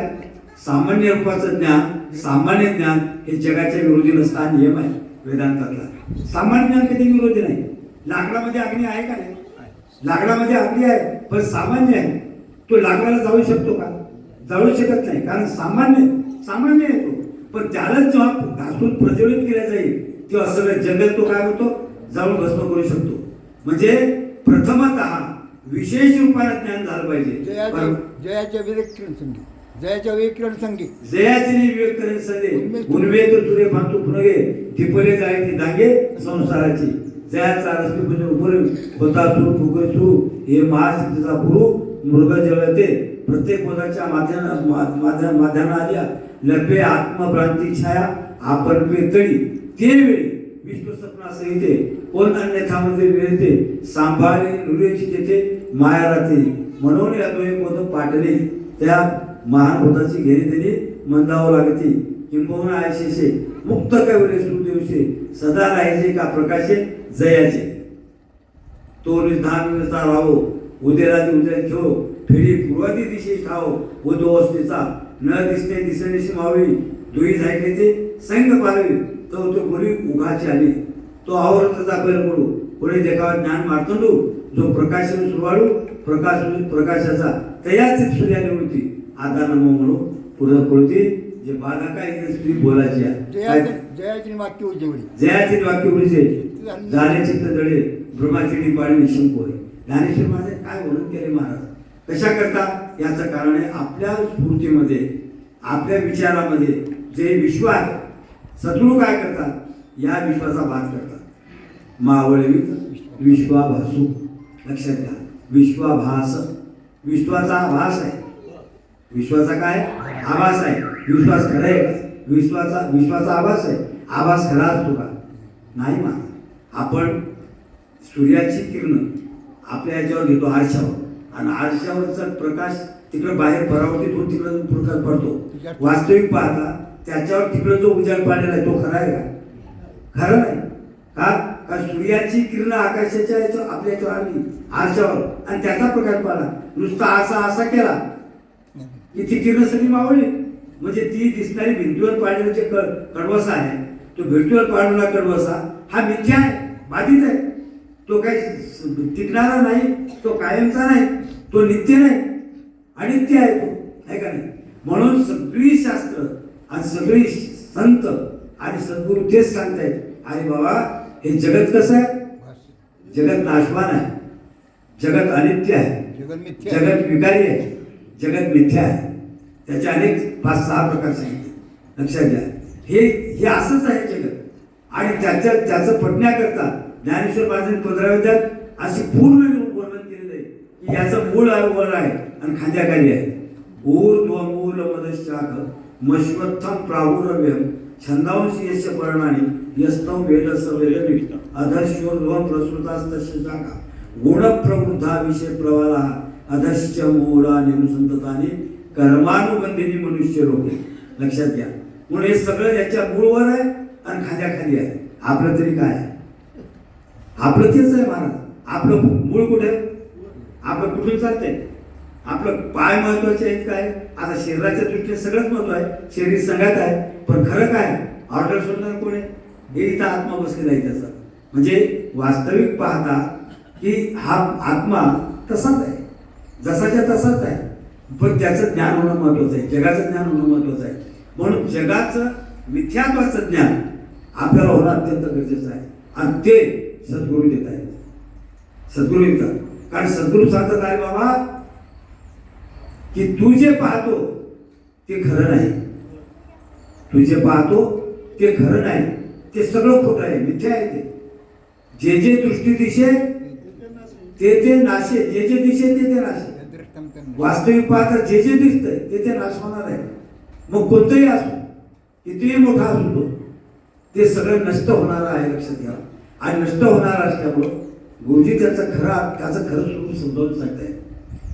Speaker 1: सामान्य रूपाचं ज्ञान, सामान्य ज्ञान हे जगाच्या विरोधी नसतं. नियम आहे, वेदांतातला. सामान्य ज्ञान कधी विरोधी नाही. लाकडामध्ये अग्नी आहे का नाही? लाकडामध्ये अग्नी आहे, पण सामान्य आहे. तो लाकडाला जाळू शकतो का? जाळू शकत नाही, कारण सामान्य आहे तो. पण त्यालाच जेव्हा घासून प्रज्वलित केला जाईल तेव्हा सगळं जंगल तो काय होतो? जाळून भस्म करू शकतो. म्हणजे प्रथमतः विशेष रूपाने ज्ञान झालं पाहिजे.
Speaker 2: जयाच्या विवेकरण संगी, जयाच्या विवेकरण संगी,
Speaker 1: जयाचे विवेकरण सदे उन्वेद तुरे भातू पुनगे टिपले जाय ते दांगे संसाराची. जयाचा रस्ते म्हणजे उपर होता सुरू फुगे सुरू हे महासिद्धीचा गुरु मृग जळते. प्रत्येक पदाच्या माध्याना आल्या लपे आत्मभ्रांती छाया आपण पेतळी ते वेळी विष्णू सपना सहिते कोण अन्यथामध्ये मिळते सांभाळे लुरेची तेथे माया राहते. म्हणून याद्वय पद पाटले त्या महान भूताची घेरी दिली मंदावं लागते. किंबहुना आयशेषे मुक्त कवरे सुदेवशे सदा राहायचे का प्रकाशे जयाचे. तो निधान विरता राहो उदयराजी उदय ठेव फेरी पूर्वादी दिशे ठाव उदो अवस्थेचा न दिसते दिसण्याशी मावी दुई झायके ते संग पालवी तो बोली उघाची आली. तो आवरताचा बैल पडू पुढे देखावा ज्ञान मार्तंडू जो प्रकाशन सुरवाळू प्रकाशाचा तयाच सूर्याने उडती आधार नमो म्हणू पुढे पळती जे बाधा काय स्त्री बोलायची
Speaker 2: जयाची वाक्य उजवली,
Speaker 1: जयाची वाक्य उडीचे झाले चित्त जडे ब्रह्माची पाणी शंको आहे. ज्ञानेश्वर माझे काय वर्णन केले महाराज कशा करता? याचं कारण आहे आपल्या स्फूर्तीमध्ये आपल्या विचारामध्ये जे विश्व आहे. सद्गुरू काय करतात? या विश्वाचा भाग करतात. मावळवीत विश्वाभासू. लक्षात घ्या, विश्वाभास विश्वाचा आभास आहे. विश्वाचा काय आभास आहे? विश्वास खरा आहे का? विश्वाचा आभास आहे. आभास खरा असतो का? नाही मा. आपण सूर्याची किरण आपल्या याच्यावर घेतो आरशावर आणि आरशावरचा प्रकाश तिकडे बाहेर परावर्तित होऊन तिकडे प्रकाश पडतो. वास्तविक पाहता त्याच्यावर तिकडे जो उजाड पाडलेला आहे तो खरा आहे का? खरं नाही. का सूर्याची किरण आकाशाच्या याच्यावर आपल्या याच्यावर आली आरशावर आणि त्याचा प्रकाश पाडला. नुसता असा केला की ती किरण सगळी मावळली. म्हणजे ती दिसणारी भिंतीवर पाडलेला जे कडवसा आहे तो भिंतीवर पाडलेला कडवसा हा मिथ्या आहे, बाधित आहे. तो काही टिकणारा नाही, तो कायमचा नाही, तो नित्य नाही, अनित्य आहे तो, आहे का नाही? म्हणून सगळी शास्त्र आणि सगळी संत आणि सद्गुरू तेच सांगतायत, अरे बाबा हे जगत कसं आहे? जगत नाशवान आहे, जगत अनित्य आहे, जगत विकारी आहे, जगत मिथ्या आहे. त्याचे अनेक 5-6 प्रकार सांगितले. लक्षात घ्या, हे असंच आहे जगत. आणि त्याचं पटण्याकरता ज्ञानेश्वर महाराजांनी 15व्या अध्यायात अशी पूर्ण वर्णन केलेलं आहे की याचं मूळ वर आहे आणि खांद्याखाली आहे. ऊर्ध्वमूल मदशाख मश्वत्थम प्राहुरव्यम छंदांशी यश पर्णानी यस्तम वेदस वेदवी अधर्ष्योर्ध्वम प्रसृतास्तस्य शाखा गुणप्रवृद्धा विषय प्रवाला अधश्च मूला निरुसंतताने कर्मानुबंधिनी मनुष्य रोगे. लक्षात घ्या, म्हणून हे सगळं याच्या मूळवर आहे आणि खांद्याखाली आहे. आपलं तरी काय आहे? आपलं तेच आहे महाराज. आपलं मूळ कुठे आहे? आपलं कुठून चालतंय? आपलं पाय महत्वाचे आहेत काय? आता शरीराच्या दृष्टीने सगळंच महत्व आहे, शरीर सगळ्यात आहे, पण खरं काय ऑर्डर सोडणार कोण आहे? हे इथं आत्मा बसलेला आहे त्याचा. म्हणजे वास्तविक पाहता की हा आत्मा तसाच आहे, जसाच्या तसाच आहे, पण त्याचं ज्ञान होणं महत्वाचं आहे, जगाचं ज्ञान होणं महत्वाचं आहे. म्हणून जगाचं मिथ्यात्वाचं ज्ञान आपल्याला होणं अत्यंत गरजेचं आहे आणि ते सद्गुरू देत आहे. सद्गुरू देतात, कारण सद्गुरू सांगतात आहे बाबा की तू जे पाहतो ते खरं नाही, तू जे पाहतो ते खरं नाही, ते सगळं खोटं आहे, मिथ्या आहे. ते जे दृष्टी दिशे ते नाशे, जे दिशे ते नाशे. वास्तविक पाहता जे दिसतंय ते नाश होणार आहे. मग कोणतंही असो, कितीही मोठा असो तो, ते सगळं नष्ट होणार आहे. लक्षात घ्या. आणि नष्ट होणार असल्यामुळं गुरुजी त्याचं खरं स्वरूप समजावून सांगताय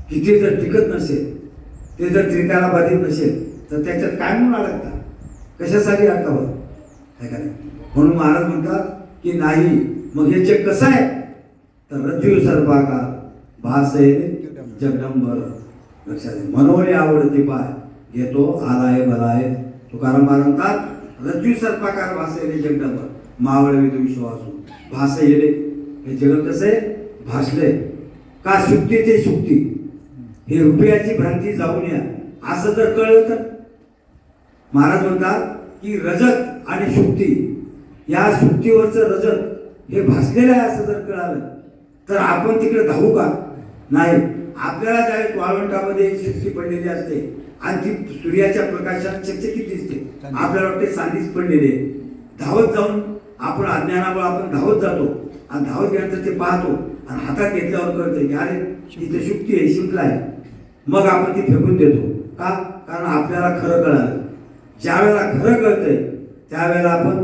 Speaker 1: की ते जर टिकत नसेल, ते जर त्रिकालाबाधित नसेल तर त्याच्यात काय म्हणून अडकता? कशासाठी अडकावं, आहे का नाही? म्हणून महाराज म्हणतात की नाही, मग हे जग कसं आहे तर रज्जू सर्पाकार भास जगदंबर. लक्षात घ्या, मनोरे आवडते पाय घेतो आलाय बलाय. तुकाराम महाराज म्हणतात रज्जू सर्पाकार भास जगदंबर. मावळ विध विश्वास भास येले. हे जगत कसं आहे भासलंय का सुक्ती ते सुक्ती. हे रुपयाची भ्रांती जाऊन या असं जर कळलं तर महाराज म्हणतात की रजत आणि शुक्ती या शुक्तीवरचं रजत हे भासलेलं आहे असं जर कळालं तर आपण तिकडे धावू का नाही. आपल्याला ज्यावेळेस वाळवंटामध्ये शुक्ती पडलेली असते आणि ती सूर्याच्या प्रकाशात चकचकीत दिसते आपल्याला वाटते सांधीच पडलेली आहे. धावत जाऊन आपण अज्ञानामुळे आपण धावत जातो आणि धावत गेल्यानंतर ते पाहतो आणि हातात घेतल्यावर कळतं की अरे इथे शुक्ती आहे शिंपला आहे. मग आपण ती फेकून देतो का कारण आपल्याला खरं कळालं. ज्या वेळेला खरं कळतंय त्यावेळेला आपण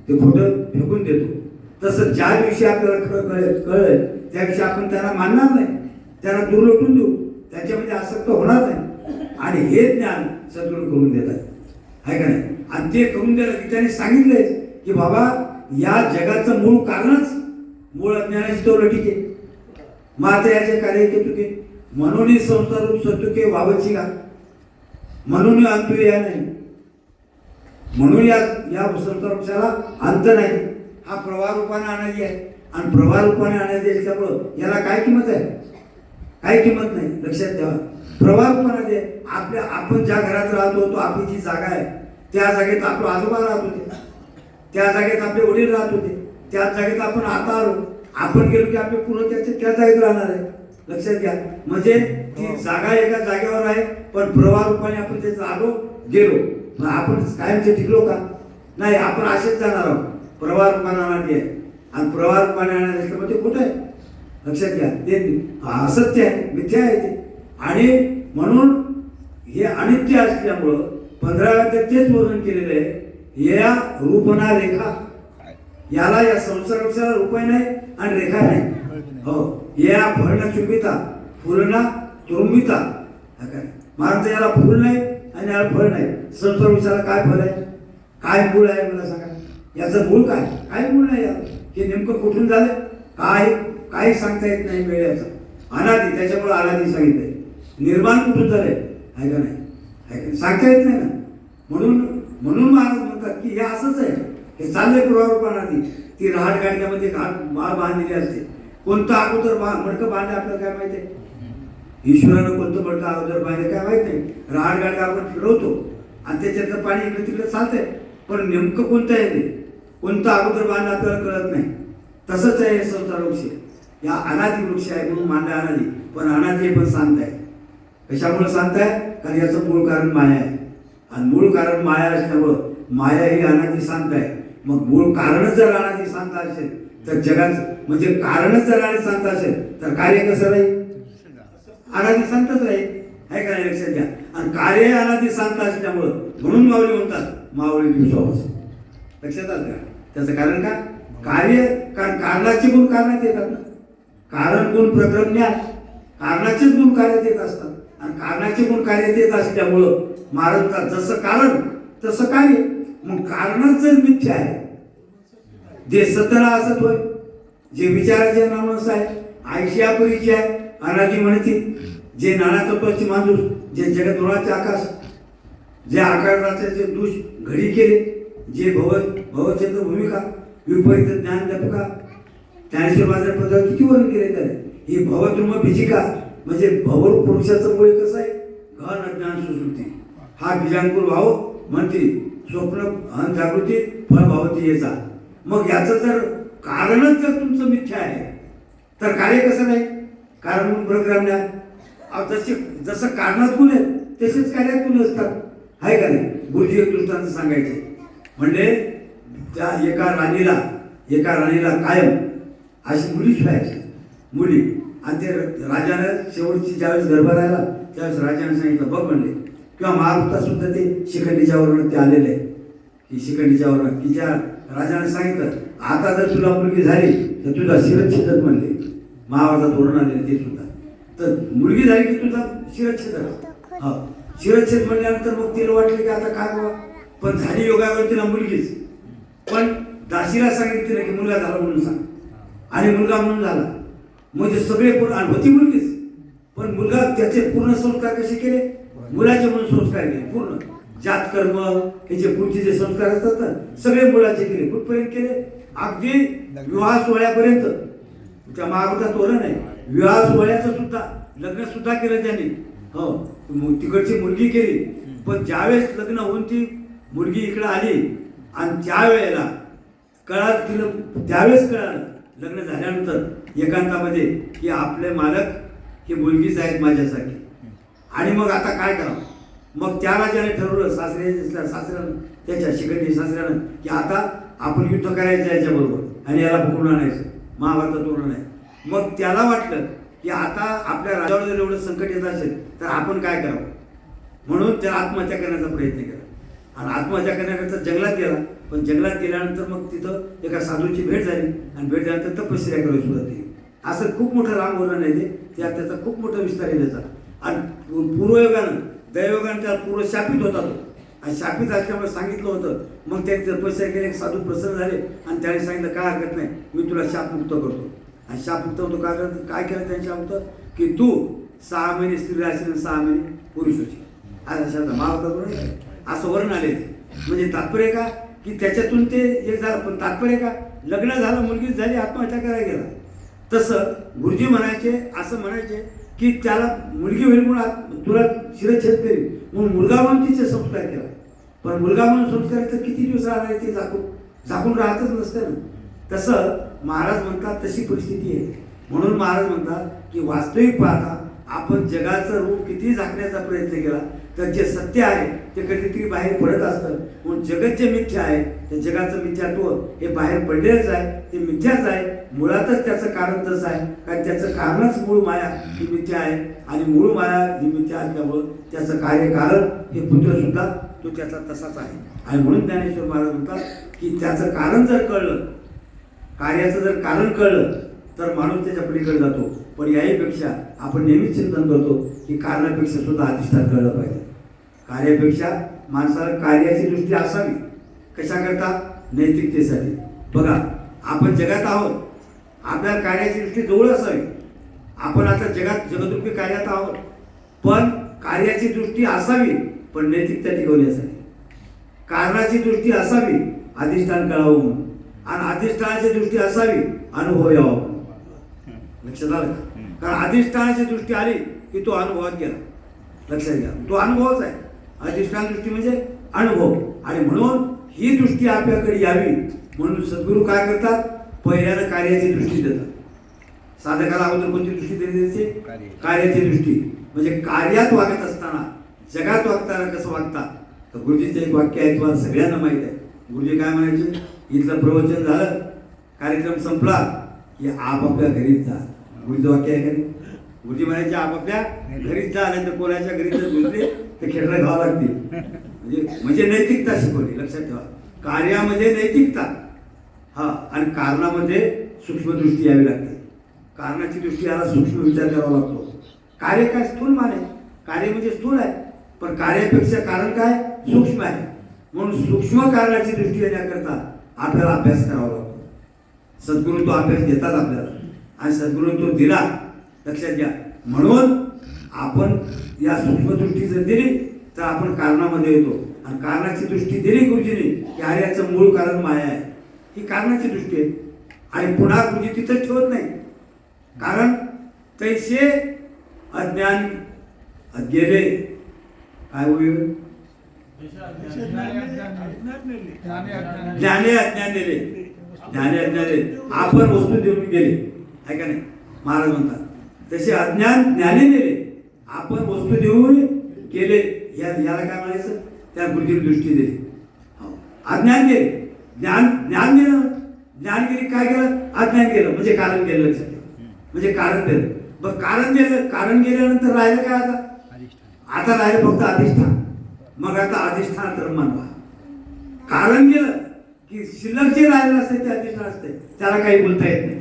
Speaker 1: ते खोटं फेकून देतो. तसं ज्या दिवशी आपल्याला खरं कळलंय त्या दिवशी आपण त्यांना मानणार नाही त्यांना दूर लोटून देऊ त्याच्यामध्ये आसक्त होणार नाही. आणि हे ज्ञान सद्गुरू करून देतात आहे का नाही. आणि ते करून द्यायला की त्याने सांगितलंय की बाबा या जगाचं मूळ कारणच मूळ अज्ञानाची तो ठीक आहे. मात्र याचे कार्य तुके म्हणून संसार रूप सतुके वावची का म्हणून अंतू या नाही. म्हणून या संसार वृक्षाला अंत नाही. हा प्रवाह रूपाने आणायची आहे आणि प्रवाह रूपाने आणायची असल्यामुळं याला काय किंमत आहे काही किंमत नाही. लक्षात ठेवा प्रवाह रूपाने आपल्या आपण ज्या घरात राहतो तो आपली जी जागा आहे त्या जागेत आपले आजोबा राहत होते त्या जागेत आपले वडील राहत होते त्या जागेत आपण आता आलो आपण गेलो की आपले पुढे त्या जागेत राहणार आहे. लक्षात घ्या म्हणजे ती जागा एका जागेवर आहे पण प्रवाह रूपाने आपण त्याचं आलो गेलो आपण कायमचे टिकलो का नाही. आपण असेच जाणार आहोत. प्रवाह रूपाने आणणार आहे आणि प्रवाह रूपाने आणणार असल्यामुळे ते कुठं आहे लक्षात घ्या ते असत्य आहे मिथ्या आहे ते. आणि म्हणून हे अनित्य असल्यामुळं 15व्या तेच वर्णन केलेलं आहे. या रूपना रेखा याला या संसार वृक्षाला रूपही नाही आणि रेखा नाही. हो या फळना चुंबिता फुलना तुरुंबिता महाराज याला फुल नाही आणि याला फळ नाही. संसार वृक्षाला काय फळ आहे काय मूळ आहे मला सांगा. याचं मूळ काय काय मूळ नाही याला. हे नेमकं कुठून झालं काय काही सांगता येत नाही. वेळेचं अनादी त्याच्यामुळे अनादी सांगितलंय. निर्माण कुठून झालंय आहे का नाही आहे का सांगता येत नाही ना. म्हणून महाराज म्हणतात की हे असंच आहे हे चाललंय पूर्वारूपानादी. ती रहाट गाडग्यामध्ये घाट माळ बांधलेली असते. कोणतं अगोदर मडकं बांधलं आपल्याला काय माहिती आहे. ईश्वरानं कोणतं मडकं अगोदर बांधलं काय माहित नाही. रहाट गाडगा आपण फिरवतो आणि त्याच्यातलं पाणी इकडे तिकडे चालतंय पण नेमकं कोणतं आहे ते कोणतं अगोदर बांधलं आपल्याला कळत नाही. तसंच आहे हे संसार वृक्ष. या अनादी वृक्ष आहे म्हणून मानला अनादी पण अनादी हे पण शांत आहे. कशामुळे शांत आहे कारण याचं मूळ कारण माया आहे आणि मूळ कारण माया असल्यामुळं माया ही अनादी शांत आहे. मग मूळ कारणच जर अनादी शांत असेल तर जगाचं म्हणजे कारणच जर अनादी शांत असेल तर कार्य कसं राहील अनादी शांतच राहील आहे का नाही. लक्षात घ्या आणि कार्य अनादी शांत असल्यामुळं म्हणून माऊली म्हणतात माऊली दिवसावास. लक्षात आलं का त्याचं कारण का कार्य कारण कारणाचे गुण कारणात येतात ना. कारण गुण प्रक्रम ज्ञान कारणाचेच गुण कार्यात येत असतात आणि कारणाचे गुण कार्यात येत असल्यामुळं महाराज म्हणतात जसं कारण तसं कार्य. मग कारणच जर मिथ्या आहे जे सतरा असत होय जे विचाराचे नामस आहे आयशी अपरिचय आहे अनादी म्हणती जे नाना तत्वाची माणूस जे जगदोळाचे आकाश जे आकाशाचे दूष घडी केले जे भवचंद्र भूमिका विपरीत ज्ञान जपका ज्ञानेश्वर माझ्या पदावर किती वर्णन केले त्याने. ही भवद्रुम भिजिका म्हणजे भवरूप पुरुषाचं मुळे कसं आहे घन अज्ञान सुश्रुती हा बीजांकुर भाव म्हणते स्वप्न जागृती फळ भावती याचा. मग याचं जर कारणच जर तुमचं मिथ्या आहे तर कार्य कसं नाही कारण म्हणून प्रक्रम द्या. जसं कारणात गुण आहेत तसेच कार्यात गुण असतात आहे का नाही. गुरुजी एक दृष्टांत सांगायचे म्हणजे त्या एका राणीला कायम अशी मुलीच व्हायची मुली आणि ते राजानं शेवटची ज्यावेळेस गर्भ राहिला त्यावेळेस राजाने सांगितलं बघ म्हणले किंवा महाभारतात सुद्धा ते शिखंडीच्यावरून ते आलेले आहे की शिखंडीच्यावरून की ज्या राजाने सांगितलं आता जर तुला मुलगी झाली तर तुझा शिरच्छेदच म्हणले. महाभारतात धोरण आलेले ते सुद्धा तर मुलगी झाली की तुझा शिरच्छेद हा शिरच्छेद म्हणल्यानंतर मग तिला वाटलं की आता काय बाबा पण झाली योगावर तिला मुलगीच. पण दासीला सांगितलं की मुलगा झाला म्हणून सांग आणि मुलगा म्हणून झाला म्हणजे सगळे पूर्ण होती मुलगीच पण मुलगा त्याचे पूर्ण संस्कार कसे केले मुलाचे म्हणून संस्कार केले पूर्ण जात कर्म हे जे पुढचे जे संस्कार असतात ना सगळे मुलाचे केले. कुठपर्यंत केले? अगदी विवाह सोहळ्यापर्यंत. त्या महाभारतात तोरण नाही, विवाह सोहळ्याचं सुद्धा लग्न सुद्धा केलं त्यांनी. हो, तिकडची मुलगी केली. पण ज्यावेळेस लग्न होऊन ती मुलगी इकडं आली आणि त्यावेळेला कळालं तिला, त्यावेळेस कळालं लग्न झाल्यानंतर एकांतामध्ये की आपले मालक ही मुलगीच आहेत माझ्यासाठी. आणि मग आता काय करावं? मग त्या राजाने ठरवलं, सासऱ्यानं त्याच्या शिखंडी सासऱ्यानं, की आता आपण युद्ध करायचं याच्याबरोबर आणि याला पकडून आणायचं. महाभारतात तोरण आहे. मग त्याला वाटलं की आता आपल्या राजावर जर एवढं संकट येत असेल तर आपण काय करावं, म्हणून त्याला आत्महत्या करण्याचा प्रयत्न केला. आणि आत्महत्या करण्याकरता जंगलात गेला. पण जंगलात गेल्यानंतर मग तिथं एका साधूची भेट झाली आणि भेट झाल्यानंतर तपश्चर्या करायला सुरुवात केली. असं खूप मोठं राम वर्णन आहे ते, त्याचा खूप मोठा विस्तार आहे त्याचा. आणि पूर्वयोगानं दैवयोगानं त्याला पूर्व शापित होता तो, आणि शापित असल्यामुळे सांगितलं होतं. मग त्यांनी तपश्चर्या केली, एक साधू प्रसन्न झाले आणि त्याने सांगितलं काय हरकत नाही, मी तुला शापमुक्त करतो. आणि शापमुक्त होतो काय केलं त्यांच्या होतं की तू 6 महिने स्त्री राहशील आणि 6 महिने पुरुष होशील. अशा शब्द महाभारतात असं वर्ण आले. म्हणजे तात्पर्य का की त्याच्यातून ते एक झालं. पण तात्पर्य का, लग्न झालं, मुलगी झाली, आत्महत्या करायला गेला. तसं गुरुजी म्हणायचे, असं म्हणायचे की त्याला मुलगी होईल म्हणून तुला शिरच्छेद करेल म्हणून मुलगा म्हणून तिचे संस्कार केला. पण मुलगा म्हणून संस्कार तर किती दिवस राहणार ते झाकून राहतच नसते ना. तसं महाराज म्हणतात तशी परिस्थिती आहे. म्हणून महाराज म्हणतात की वास्तविक पाहता आपण जगाचं रूप किती झाकण्याचा प्रयत्न केला तर जे सत्य आहे ते कधीतरी बाहेर पडत असतं. म्हणून जगत जे मिथ्या आहे ते जगाचं मिथ्यात्व हे बाहेर पडलेलंच आहे, ते मिथ्याच आहे. मुळातच त्याचं कारण तसं आहे, कारण त्याचं कारणच मूळ माया ही मिथ्या आहे. आणि मूळ माया ही मिथ्या असल्यामुळं त्याचं कार्यकारण हे पुत्र सुद्धा तो त्याचा तसाच आहे. आणि म्हणून ज्ञानेश्वर महाराज म्हणतात की त्याचं कारण जर कळलं, कार्याचं जर कारण कळलं तर माणूस त्याच्या पलीकडे जातो. पण याहीपेक्षा आपण नेहमीच चिंतन करतो की कारणापेक्षा सुद्धा अधिष्ठान कळलं पाहिजे. कार्यापेक्षा माणसाला कार्याची दृष्टी असावी. कशाकरता? नैतिकतेसाठी. बघा, आपण जगात आहोत, आपल्याला कार्याची दृष्टी जवळ असावी. आपण आता जगदरूपी कार्यात आहोत, पण कार्याची दृष्टी असावी, पण नैतिकता टिकवण्यासाठी. कारणाची दृष्टी असावी, अधिष्ठान कळावं म्हणून, आणि अधिष्ठानाची दृष्टी असावी, अनुभव यावा म्हणून. लक्षात आलं का? कारण अधिष्ठानाची दृष्टी आली की तो अनुभवात गेला. लक्षात घ्या, तो अनुभवच आहे. अधिष्ठान दृष्टी म्हणजे अनुभव. आणि म्हणून ही दृष्टी आपल्याकडे यावी म्हणून सद्गुरू काय करतात? पहिल्यानं कार्याची दृष्टी देतात. साधकाला अगोदर कोणती दृष्टी द्यायची? कार्याची दृष्टी. म्हणजे कार्यात वागत असताना, जगात वागताना कसं वागतात. तर गुरुजीचं एक वाक्य आहे, तुम्हाला सगळ्यांना माहीत आहे. गुरुजी काय म्हणायचे? इथलं प्रवचन झालं, कार्यक्रम संपला की आपापल्या घरीच जा. गुरुजीचं वाक्य आहे का नाही? गुरुजी म्हणायचे आपापल्या घरीच जा, नाही तर कोणाच्या घरी जर घुसले तर खेळणं घ्यावं लागते. म्हणजे नैतिकता शिकवली. लक्षात ठेवा, कार्यामध्ये नैतिकता, हा, आणि कारणामध्ये सूक्ष्मदृष्टी यावी लागते. कारणाची दृष्टी याला सूक्ष्म विचार करावा लागतो. कार्य काय स्थूल माने, कार्य म्हणजे स्थूल आहे, पण कार्यापेक्षा कारण काय? सूक्ष्म आहे. म्हणून सूक्ष्म कारणाची दृष्टी येण्याकरता आपल्याला अभ्यास करावा लागतो. सद्गुरू तो अभ्यास देतात आपल्याला, आणि सद्गुरू तो दिला. लक्षात घ्या, म्हणून आपण या सूक्ष्मदृष्टी जर दिली तर आपण कारणामध्ये येतो. आणि कारणाची दृष्टी दिली गुरुजीने की अरे याचं मूळ कारण माया आहे, ही कारणाची दृष्टी आहे. आणि पुन्हा गुरुजी तिथंच ठेवत नाही, कारण तैसे अज्ञान गेले. काय होईल? ज्ञाने अज्ञान दिले, ज्ञाने अज्ञान दिले. आपण वस्तू देऊन गेले, आहे का नाही? महाराज म्हणतात तसे अज्ञान ज्ञाने दिले, आपण वस्तू देऊन गेले. याला काय म्हणायचं? त्या गुरुजीने दृष्टी दिली. अज्ञान गेले, ज्ञान दिलं. ज्ञान गेली, काय केलं? अज्ञान गेलं, म्हणजे कारण गेलं. लक्षात ठेवा, म्हणजे कारण दिलं. मग कारण गेलं, कारण गेल्यानंतर राहिलं काय? आता राहिलं फक्त अधिष्ठान. मग आता अधिष्ठान तर मानवा. कारण गेलं की शिल्लक जे राहिलं असते ते अधिष्ठान असते, त्याला काही बोलता येत नाही.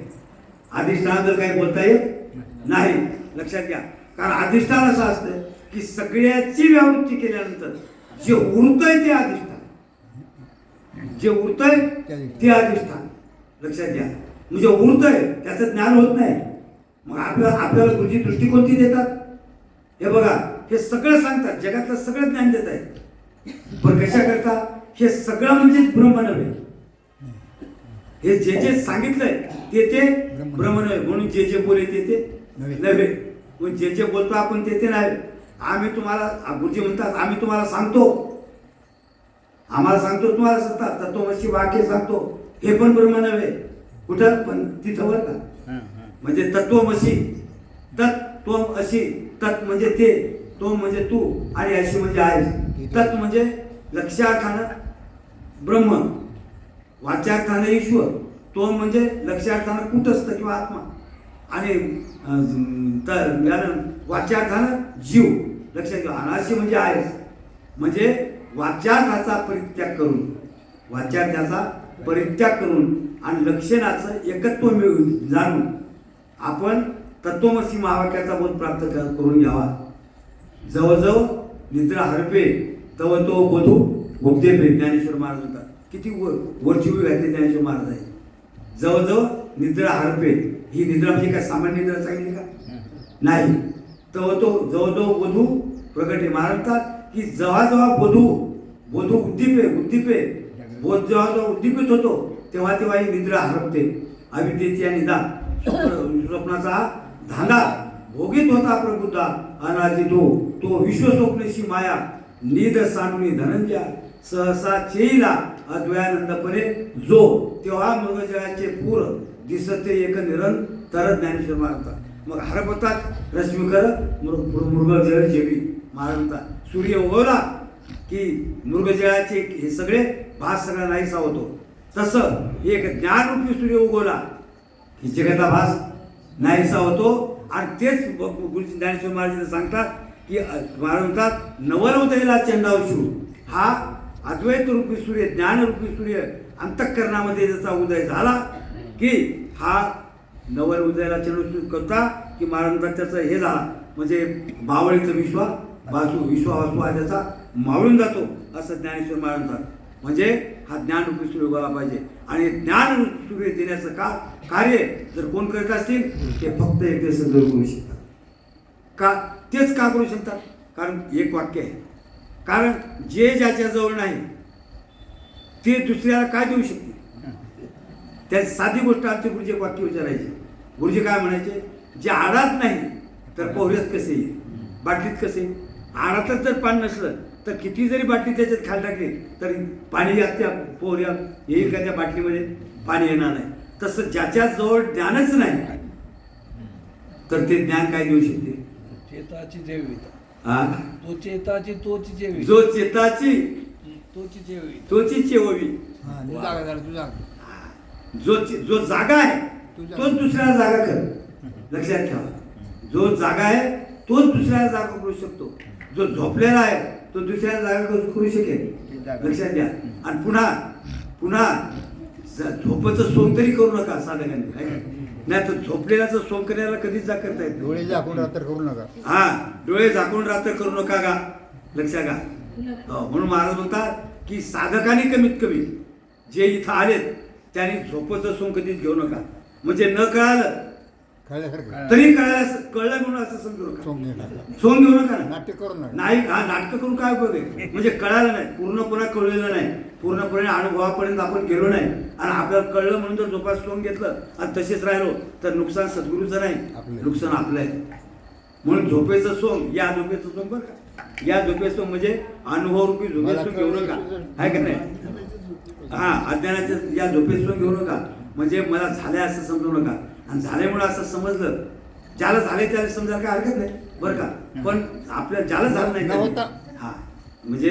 Speaker 1: अधिष्ठान जर काही बोलता येत नाही. लक्षात घ्या, कारण अधिष्ठान असं असतं की सगळ्याची व्यावृत्ती केल्यानंतर जे उरतंय ते अधिष्ठान, जे उरतंय ते अधिष्ठान. लक्षात घ्या, म्हणजे उरतंय त्याचं ज्ञान होत नाही. मग आपल्याला गुरुजी दृष्टी कोणती देतात? हे बघा, हे सगळं सांगतात, जगातलं सगळं ज्ञान देत आहे. पण कशा करता हे सगळं म्हणजे ब्रह्म नव्हे. हे जे जे सांगितलंय ते ब्रह्म नव्हे. म्हणून जे जे बोले ते नव्हे. म्हणून जे जे बोलतो आपण ते नाही. आम्ही तुम्हाला गुरुजी म्हणतात आम्ही तुम्हाला सांगतो, आम्हाला सांगतो तुम्हाला सत्ता तत्वमसी वाक्य सांगतो, हे पण ब्रह्म नव्हे. कुठं पण तिथं वर का म्हणजे तत्वमसी, तत्व अशी, तत् म्हणजे ते, तो म्हणजे तू, आणि अशी म्हणजे आहे. तत् म्हणजे लक्ष्यार्थानं ब्रह्म, वाच्यार्थानं ईश्वर, तो म्हणजे लक्ष्यार्थानं कुटस्थ किंवा आत्मा, आणि वाच्यार्थानं जीव. लक्षात घ्या. अनाशी म्हणजे आहे. म्हणजे वाच्यार्थाचा परित्याग करून, वाच्यार्थाचा परित्याग करून आणि लक्षणाचं एकत्व मिळून जाणून आपण तत्वमसी महावाक्याचा बोध प्राप्त करून घ्यावा. जवळजवळ निद्रा हरपे तव तो वधू गुप्ते पे. ज्ञानेश्वर महाराज म्हणतात. किती वरची उभी घातली ज्ञानेश्वर महाराज आहे. जवळजवळ निद्रा हरपे. ही निद्रा म्हणजे काय सामान्य निद्रा सांगितली का? नाही. तव तो जवळजवळ वधू प्रगटे. महाराज म्हणतात की जेव्हा वधू उद्दीपे बोध जेव्हा उद्दीपित होतो तेव्हा ही निद्रा हरपते. अविद्येची आणि निदा स्वप्नाचा धांदा भोगीत होता प्रबुद्धा अनाजी तो विश्वस्वप्नेशी माया निद सांडुनी धनंजया सहसा चेईला अद्वयानंदपणे जो. तेव्हा मृगजळाचे पूर दिसते एक निरंतर. ज्ञानेश्वर महाराज. मग हरपतात रश्मीकर मृगजळ जेवी. महाराज म्हणतात सूर्य उगवला की मृगजळाचे हे सगळे भास सगळा नाहीसा होतो. तसं एक ज्ञानरूपी सूर्य उगवला की जगाचा भास नाहीसा होतो. आणि तेच गुरुजी ज्ञानेश्वर महाराज सांगतात की महाराज म्हणतात नवल उदयला चंडावशू. हा अद्वैत रूपी सूर्य, ज्ञानरूपी सूर्य अंतःकरणामध्ये जसा उदय झाला की हा नवल उदयाला चंडावशू करता की महाराज म्हणतात त्याचं हे झाला म्हणजे मावळीचा विश्वासू हा त्याचा मावळून जातो असं ज्ञानेश्वर महाराज म्हणतात. म्हणजे हा ज्ञानरूपी सूर्य उगवला पाहिजे. आणि ज्ञान सूर्य देण्याचं कार्य जर कोण करत असतील ते फक्त एकटे सद्गुरू करू शकतात. का तेच का करू शकतात? कारण एक वाक्य आहे. कारण जे ज्याच्याजवळ नाही ते दुसऱ्याला काय देऊ शकते? त्याची साधी गोष्ट आमचे गुरुजी एक वाक्य विचारायचे. गुरुजी काय म्हणायचे? जे आडात नाही तर पोहऱ्यात कसे येईल, बाटलीत कसे? आडातच जर पाणी नसलं तर किती जरी बाटली त्याच्यात खाली टाकली तरी पाणी त्या पोहऱ्या येईल का? त्या बाटलीमध्ये पाणी येणार नाही. तसं ज्याच्याजवळ ज्ञानच नाही तर ते ज्ञान काय देऊ शकते?
Speaker 3: चेताची जेविता.
Speaker 1: हा,
Speaker 3: तो चेताची तोची जेवी.
Speaker 1: जो चेताची
Speaker 3: तोची जेवी.
Speaker 1: तोची चेववी. जो जागा आहे तोच दुसऱ्याला जागा कर. लक्षात ठेवा. जो जागा आहे तोच दुसऱ्याला जागा करू शकतो. जो झोपलेला आहे तो दुसऱ्याला जागा करू शकेल. लक्षात घ्या. आणि पुन्हा झोपेचं सोंग तरी करू नका साधकांनी. नाही तर झोपलेल्याचं सोंग करायला कधीच जा करता येत.
Speaker 2: डोळे झाकून रात्र करू नका.
Speaker 1: हा, डोळे झाकून रात्र करू नका का? लक्षात घ्या. म्हणून महाराज म्हणतात की साधकांनी कमीत कमी जे इथं आलेत त्यांनी झोपेचं सोंग कधीच घेऊ नका. म्हणजे न कळालं तरी कळलं म्हणून असं समजू नका. सोंग घेऊ नका.
Speaker 2: नाट्य करू नका.
Speaker 1: नाही. हा, नाटकं करून काय उपयोग आहे? म्हणजे कळालं नाही, पूर्णपणे कळलेलं नाही, पूर्णपणे अनुभवापर्यंत आपण गेलो नाही आणि आपल्याला कळलं म्हणून जर झोपात सोंग घेतलं आणि तसेच राहिलो तर नुकसान सद्गुरूचं नाही, नुकसान आपलं आहे. म्हणून झोपेचं सोंग, या झोपेचं सोंग बरं का, या झोपेचं सोंग म्हणजे अनुभवरूपी झोपेचं सोंग घेऊ नका. आहे का नाही? हा, अज्ञानाचं या झोपेचं सोंग घेऊ नका. म्हणजे मला झालंय असं समजू नका. आणि झाल्यामुळे असं समजलं, ज्याला झाले त्याला समजायला काय हरकत नाही बरं का. पण आपल्या ज्याला झालं नाही हा, म्हणजे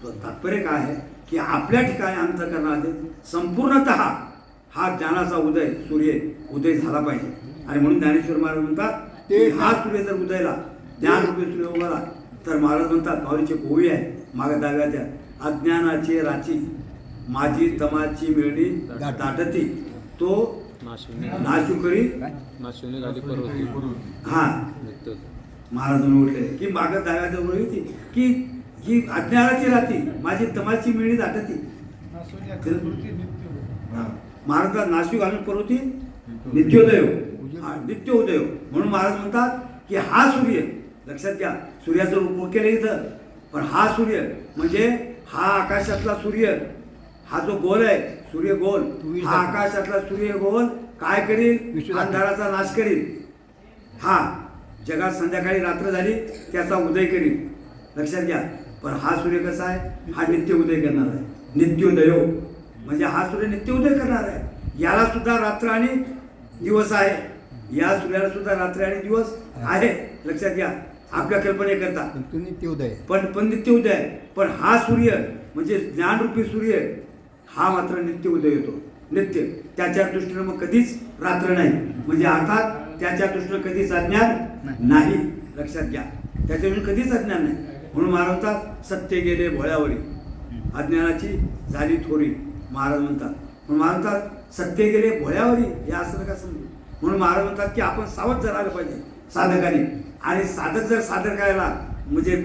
Speaker 1: तात्पर्य काय आहे की आपल्या ठिकाणी अंतःकरणामध्ये संपूर्णतः हा ज्ञानाचा उदय झाला पाहिजे. आणि म्हणून ज्ञानेश्वर महाराज म्हणतात की हा सूर्य जर उदयला, ज्ञानरूपी सूर्य उगवला तर महाराज म्हणतात माऊलीची ओवी आहे मागं डाव्या त्या, अज्ञानाची राची माझी तमाची मिळणी दाटती तो नाशू करी हा. महाराज म्हटले की मागं डाव्याच्या ओळी होती की ही अज्ञानाची राती माझी तमाची मिळणी दाटती. महाराज नाशू घालून परवती नित्योदय म्हणून महाराज म्हणतात की हा सूर्य, लक्षात घ्या, सूर्याचं रूप केलं इथं, पण हा सूर्य म्हणजे हा आकाशातला सूर्य, हा जो गोल आहे सूर्य गोल, हा आकाशातला सूर्य गोल काय करील? अंधाराचा नाश करील. हा जगात संध्याकाळी रात्र झाली त्याचा उदय करील, लक्षात घ्या. पण हा सूर्य कसा आहे? हा नित्य उदय करणार आहे. नित्योदय म्हणजे हा सूर्य नित्य उदय करणार आहे. याला सुद्धा रात्र आणि दिवस आहे. या सूर्याला सुद्धा रात्र आणि दिवस आहे, लक्षात घ्या. आपल्या कल्पनेकरता
Speaker 2: नित्योदय
Speaker 1: पण नित्य उदय आहे. पण हा सूर्य म्हणजे ज्ञानरूपी सूर्य हा मात्र नित्य उदय होतो, नित्य. त्याच्या दृष्टीनं मग कधीच रात्र नाही, म्हणजे अर्थात त्याच्या दृष्टीनं कधीच अज्ञान नाही, लक्षात घ्या. त्याच्यातून कधीच अज्ञान नाही. म्हणून महाराज म्हणतात सत्य गेले भोळ्यावरी, अज्ञानाची झाली थोरी, महाराज म्हणतात. म्हणून महाराज म्हणतात सत्य गेले भोळ्यावरी, हे असं नका समजू. म्हणून महाराज म्हणतात की आपण सावध राहिलं पाहिजे साधकाने. आणि साधक जर साधक राहिला म्हणजे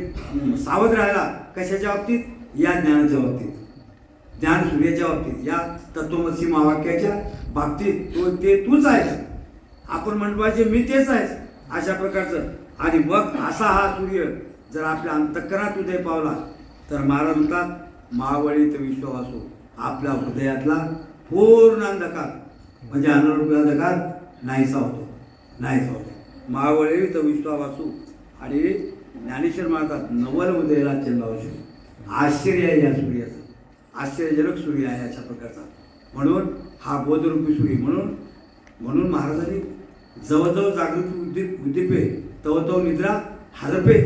Speaker 1: सावध राहिला कशाच्या बाबतीत? या ज्ञानाच्या बाबतीत, ज्ञान सूर्याच्या बाबतीत, या तत्वमसी महावाक्याच्या बाबतीत. ते तूच आहेस, आपण म्हणलं पाहिजे मी तेच आहेस, अशा प्रकारचं. आणि मग असा हा सूर्य जर आपल्या अंतःकरणात उदय पावला तर महाराज म्हणतात मावळीत विश्वासू, आपल्या हृदयातला पूर्ण अंधकार म्हणजे अनारूपी अंधकार नाहीसा होतो, नाहीसा होतो. मावळीत विश्वासू. आणि ज्ञानेश्वर म्हणतात नवल उदयला चंद्रावशी. आश्चर्य आहे या सूर्याचं, आश्चर्यजनक सूर्य आहे अशा प्रकारचा. म्हणून हा बोधरूपी सूर्य. म्हणून महाराजांनी जवळजवळ जागृती उद्दीपे तवतव निद्रा हरपे.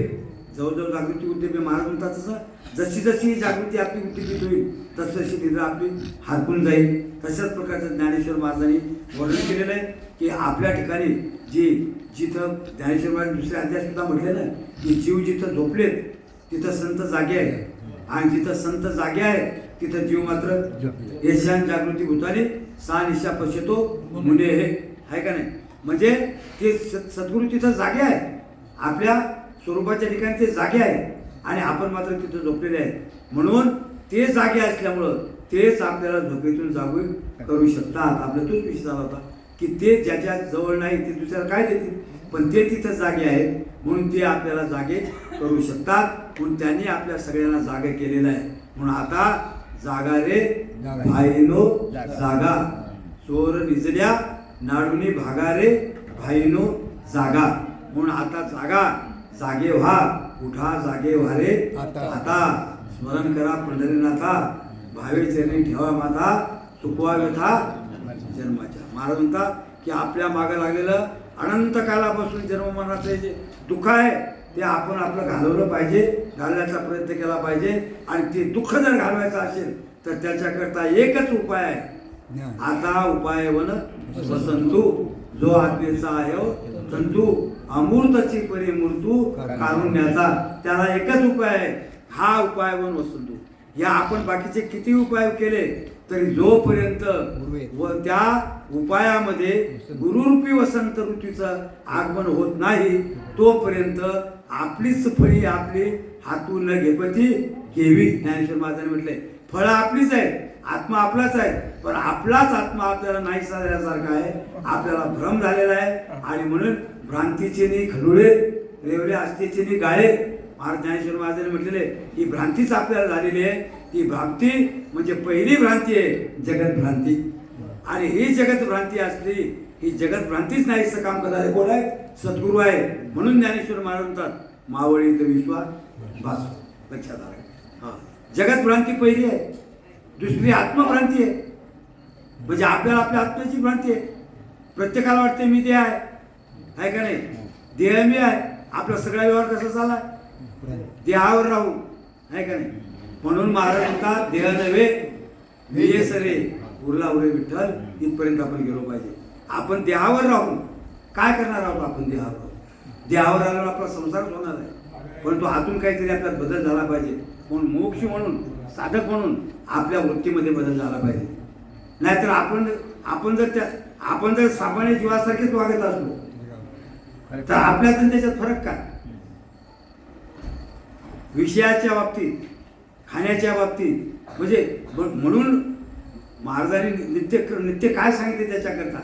Speaker 1: जवळजवळ जागृती उद्दीपे महाराज म्हणतात तसं जशी जशी जागृती आपली उद्दीपित होईल तसशी निद्रा आपली हरपून जाईल. तशाच प्रकारचं ज्ञानेश्वर महाराजांनी वर्णन केलेलं आहे की आपल्या ठिकाणी जिथं ज्ञानेश्वर महाराज दुसऱ्या अध्यायात सुद्धा म्हटलेलं आहे की जीव जिथं झोपलेत तिथं संत जागे आहे, आणि जिथं संत जागे आहे तिथं जीव मात्र यशान जागृती भूताने सा निशा पश्यतो मुने हे आहे का नाही. म्हणजे ते सद्गुरू तिथं जागे आहे, आपल्या स्वरूपाच्या ठिकाणी ते जागे आहे, आणि आपण मात्र तिथं झोपलेले आहे. म्हणून ते जागे असल्यामुळं तेच आपल्याला झोपेतून जागू करू शकतात. आपला तोच विषय झाला होता की ते ज्याच्या जवळ नाही ते दुसऱ्याला काय देतील, पण ते तिथं जागे आहेत म्हणून ते आपल्याला जागे करू शकतात. म्हणून त्यांनी आपल्या सगळ्यांना जागे केलेलं आहे. म्हणून आता जागा रे भाईनो जागा, चोर निजल्या नाडूनी भागा रे भाईनो जागा. म्हणून आता जागा, जागे व्हा, उठा जागे व्हा रे आता. स्मरण करा पंढरीनाथा, भावे चरणी ठेवा माता, चुकवा व्यथा जन्माच्या. महाराज म्हणतात की आपल्या मागं लागलेलं अनंत कालापासून जन्ममरणाचं जे दुःख आहे ते आपण आपलं घालवलं पाहिजे, घालण्याचा प्रयत्न केला पाहिजे. आणि ते दुःख जर घालवायचं असेल तर त्याच्याकरता एकच उपाय आहे. आता उपाय वन वसंतू, जो आत्मेचा आहे तंतू, अमूर्तची परिमूर्तू कारुण्याचा. त्याला एकच उपाय आहे, हा उपाय वन वसंतू. या आपण बाकीचे किती उपाय केले तरी जोपर्यंत व त्या उपायामध्ये गुरुरूपी वसंत ऋतूचं आगमन होत नाही तोपर्यंत आपलीच फळी आपली हातून न घेपती केवी. ज्ञानेश्वर महाराजांनी म्हटलंय फळं आपलीच आहे, आत्मा आपलाच आहे, पण आपलाच आत्मा आपल्याला नाही साधल्यासारखा आहे, आपल्याला भ्रम झालेला आहे. आणि म्हणून भ्रांतीचे नी खडुळे रेवले असतेचे नी गाळे. महाराज ज्ञानेश्वर महाराजांनी म्हटलेले ही भ्रांतीच आपल्याला झालेली आहे. ती भ्रांती म्हणजे पहिली भ्रांती आहे जगत भ्रांती. आणि ही जगत भ्रांती असली, ही जगत भ्रांतीच नाही असं काम करणारे कोण आहे? सद्गुरू आहे. म्हणून ज्ञानेश्वर महाराज म्हणतात मावळीत विश्वास भास. लक्षात आलं? हा, जगत भ्रांती पहिली आहे, दुसरी आत्मभ्रांती आहे. म्हणजे आपल्याला आपल्या आत्म्याची भ्रांती आहे. प्रत्येकाला वाटते मी देह आहे का नाही, देह मी आहे. आपला सगळा व्यवहार कसा चालला? देहावर राहू आहे का नाही. म्हणून महाराज म्हणतात देह नव्हे विये सरे उरला उरे विठ्ठल, इथपर्यंत आपण गेलो पाहिजे. आपण देहावर राहून काय करणार आहोत? आपण देहावर आल्यावर आपला संसारच होणार आहे, परंतु आतून काहीतरी आपल्यात बदल झाला पाहिजे. म्हणून मोक्ष म्हणून साधक म्हणून आपल्या वृत्तीमध्ये बदल झाला पाहिजे. नाहीतर आपण जर सामान्य जीवासारखेच वागत असलो तर आपल्यात त्याच्यात फरक काय? विषयाच्या बाबतीत, खाण्याच्या बाबतीत, म्हणजे म्हणून महाराजांनी नित्य काय सांगितले त्याच्याकरता?